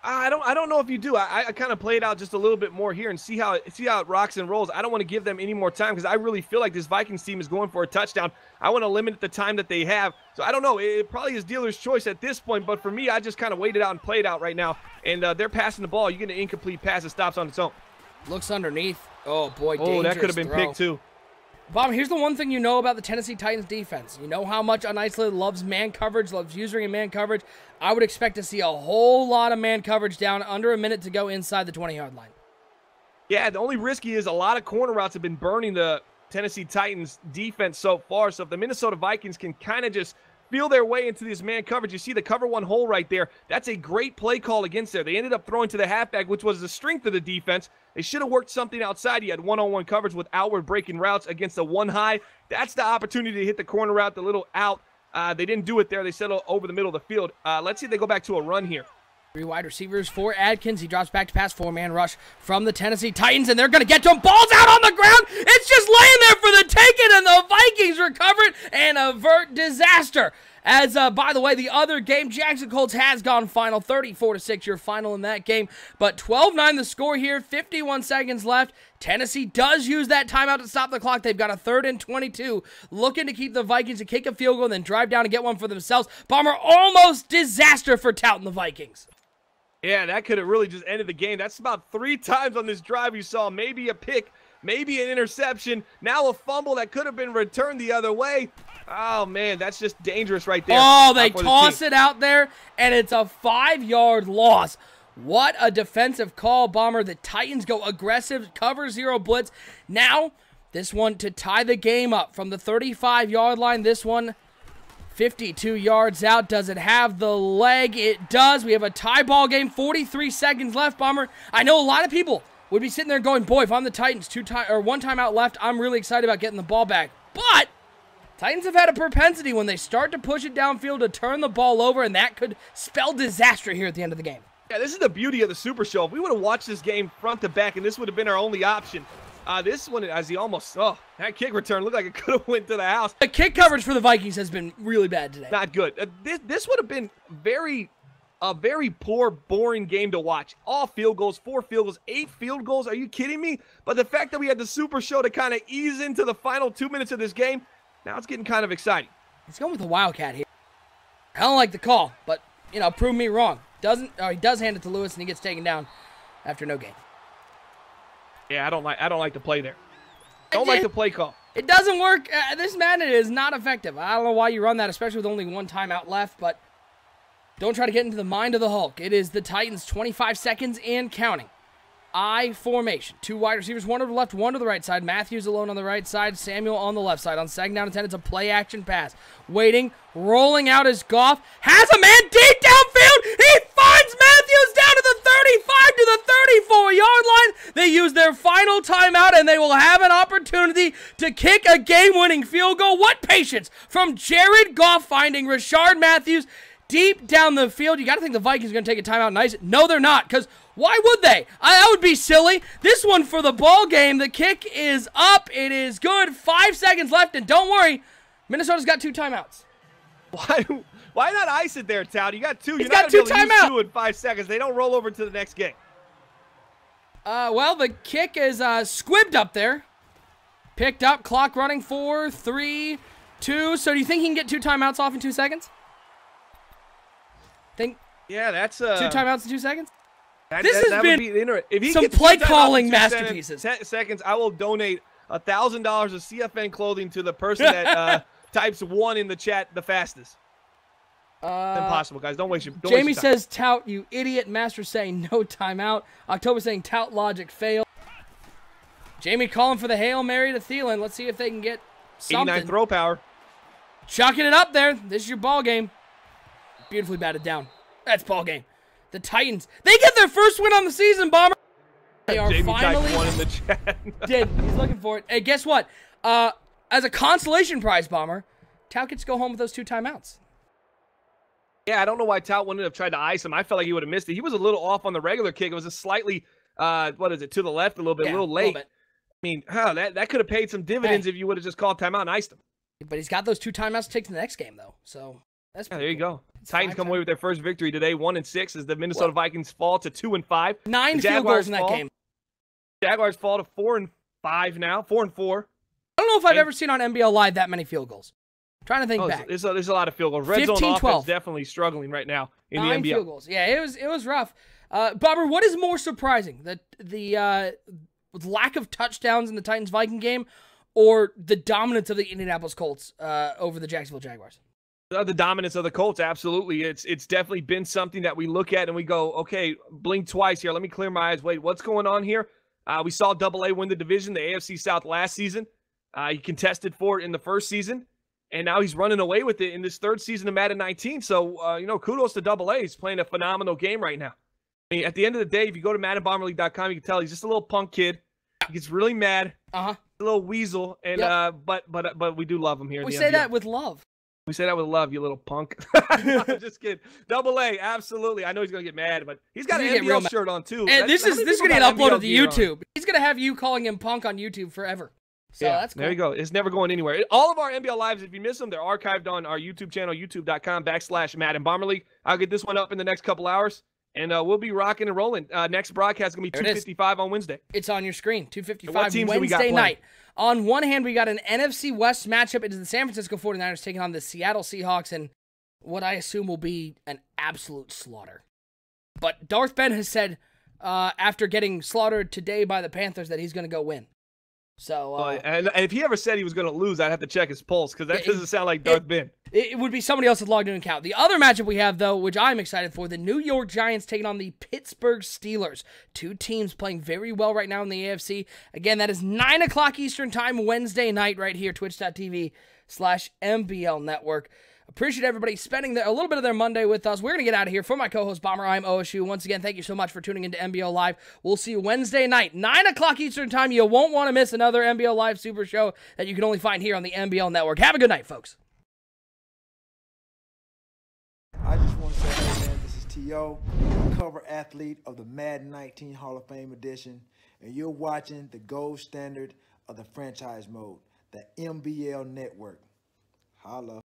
I don't know if you do. I kind of play it out just a little bit more here and see how it rocks and rolls. I don't want to give them any more time because I really feel like this Vikings team is going for a touchdown. I want to limit the time that they have. So I don't know. It probably is dealer's choice at this point. But for me, I just kind of wait it out and play it out right now. And they're passing the ball. You get an incomplete pass. It stops on its own. Looks underneath. Oh, boy, dangerous that could have been throw. picked too. Bob, here's the one thing you know about the Tennessee Titans defense. You know how much Unisolated loves man coverage, loves using in man coverage. I would expect to see a whole lot of man coverage down under a minute to go inside the 20-yard line. Yeah, the only risky is a lot of corner routes have been burning the Tennessee Titans defense so far. So if the Minnesota Vikings can kind of just feel their way into this man coverage, you see the cover 1 hole right there. That's a great play call against there. They ended up throwing to the halfback, which was the strength of the defense. They should have worked something outside. You had one-on-one coverage with outward breaking routes against a 1 high. That's the opportunity to hit the corner route, the little out. They didn't do it there. They settled over the middle of the field. Let's see if they go back to a run here. 3 wide receivers for Adkins. He drops back to pass. 4-man rush from the Tennessee Titans, and they're going to get to him. Ball's out on the ground. It's just laying there for the taking, and the Vikings recover it and avert disaster. As, by the way, the other game, JAX and Colts has gone final, 34-6, your final in that game. But 12-9 the score here, 51 seconds left. Tennessee does use that timeout to stop the clock. They've got a 3rd and 22, looking to keep the Vikings to kick a field goal and then drive down and get one for themselves. Bomber, almost disaster for Tout and the Vikings. Yeah, that could have really just ended the game. That's about 3 times on this drive you saw. Maybe a pick, maybe an interception, now a fumble that could have been returned the other way. Oh, man, that's just dangerous right there. Oh, they toss it out there, and it's a 5-yard loss. What a defensive call, Bomber. The Titans go aggressive, cover 0 blitz. Now, this one to tie the game up from the 35-yard line. This one 52 yards out. Does it have the leg? It does. We have a tie ball game. 43 seconds left, Bomber. I know a lot of people would be sitting there going, boy, if I'm the Titans, 1 timeout left, I'm really excited about getting the ball back. But Titans have had a propensity when they start to push it downfield to turn the ball over, and that could spell disaster here at the end of the game. Yeah, this is the beauty of the Super Show. If we would have watched this game front to back, and this would have been our only option. This one, as he almost, that kick return looked like it could have went to the house. The kick coverage for the Vikings has been really bad today. Not good. This would have been a very poor, boring game to watch. All field goals, 4 field goals, 8 field goals. Are you kidding me? But the fact that we had the Super Show to kind of ease into the final 2 minutes of this game, now it's getting kind of exciting. He's going with the Wildcat here. I don't like the call, but, you know, prove me wrong. He does hand it to Lewis, and he gets taken down after no gain. Yeah, I don't like the play there. Don't like the play call. It doesn't work. This Madden is not effective. I don't know why you run that, especially with only 1 timeout left, but don't try to get into the mind of the Hulk. It is the Titans, 25 seconds and counting. I formation. 2 wide receivers, 1 to the left, 1 to the right side. Matthews alone on the right side, Samuel on the left side. On 2nd down and 10, it's a play-action pass. Waiting, rolling out is Goff. Has a man deep downfield. He finds Matthews down to the 35 to the 34-yard line. They use their final timeout, and they will have an opportunity to kick a game-winning field goal. What patience from Jared Goff finding Rashard Matthews deep down the field. You got to think the Vikings are going to take a timeout and ice it. No, they're not, because why would they? That would be silly. This one for the ball game. The kick is up. It is good. 5 seconds left, and don't worry, Minnesota's got 2 timeouts. Why not ice it there, Tout? You got 2. He's got 2 timeouts. 2 in 5 seconds. They don't roll over to the next game. Well, the kick is squibbed up there. Picked up. Clock running. 4, 3, 2. So do you think he can get 2 timeouts off in 2 seconds? Yeah, that's 2 timeouts in 2 seconds. This has been if he some play calling masterpieces. Seconds, I will donate $1,000 of CFN clothing to the person that types 1 in the chat the fastest. Impossible, guys. Don't waste your time. Jamie says, "Tout, you idiot." Master saying no timeout. October saying tout logic fail. Jamie calling for the Hail Mary to Thielen. Let's see if they can get something. 89 throw power. Chucking it up there. This is your ball game. Beautifully batted down. That's ball game. The Titans, they get their first win on the season, Bomber. They are Jamie finally one in the chat. He's looking for it. Hey, guess what? As a consolation prize, Bomber, Tout gets to go home with those 2 timeouts. Yeah, I don't know why Tout wouldn't have tried to ice him. I felt like he would have missed it. He was a little off on the regular kick. It was a slightly, to the left a little bit, a little late. I mean, that could have paid some dividends if you would have just called timeout and iced him. But he's got those 2 timeouts to take to the next game, though. So that's there you go. Titans come away with their first victory today, 1-6, as the Minnesota Vikings fall to 2-5. 9 field goals in that game. Jaguars fall to 4-5 now, 4-4. I don't know if I've ever seen on NBL Live that many field goals. I'm trying to think back. There's a lot of field goals. Red 15, zone 12. offense definitely struggling right now in 9 the NBL. field goals. Yeah, it was rough. Bobber, what is more surprising, the lack of touchdowns in the Titans-Viking game, or the dominance of the Indianapolis Colts over the Jacksonville Jaguars? The dominance of the Colts, absolutely. It's definitely been something that we look at and we go, okay, blink twice here. Let me clear my eyes. Wait, what's going on here? We saw AA win the division, the AFC South last season. He contested for it in the first season, and now he's running away with it in this 3rd season of Madden 19. So, kudos to AA. He's playing a phenomenal game right now. I mean, at the end of the day, if you go to MaddenBomberLeague.com, you can tell he's just a little punk kid. He gets really mad. A little weasel, and but we do love him here. We say that with love. We say that with love, you little punk. I'm just kidding. AA, absolutely. I know he's gonna get mad, but he's got an NBL shirt on too. And this is gonna get uploaded to YouTube. He's gonna have you calling him punk on YouTube forever. So that's cool. There you go. It's never going anywhere. All of our NBL lives, if you miss them, they're archived on our YouTube channel, youtube.com/MaddenBomberLeague. I'll get this one up in the next couple hours, and we'll be rocking and rolling. Next broadcast is gonna be 2:55 on Wednesday. It's on your screen. 2:55 Wednesday night. On one hand, we got an NFC West matchup. It is the San Francisco 49ers taking on the Seattle Seahawks in what I assume will be an absolute slaughter. But Darth Ben has said after getting slaughtered today by the Panthers that he's going to go win. So, and if he ever said he was going to lose, I'd have to check his pulse because that doesn't sound like Darth Ben. It would be somebody else with logged in account. The other matchup we have, though, which I'm excited for, the New York Giants taking on the Pittsburgh Steelers. 2 teams playing very well right now in the AFC. Again, that is 9 o'clock Eastern Time, Wednesday night, right here, twitch.tv/MBL Network. Appreciate everybody spending a little bit of their Monday with us. We're going to get out of here. For my co-host, Bomber, I'm OSU. Once again, thank you so much for tuning into NBL Live. We'll see you Wednesday night, 9 o'clock Eastern Time. You won't want to miss another NBL Live Super Show that you can only find here on the NBL Network. Have a good night, folks. I just want to say, hey, man, this is T.O., cover athlete of the Madden 19 Hall of Fame edition, and you're watching the gold standard of the franchise mode, the MBL Network. Holla.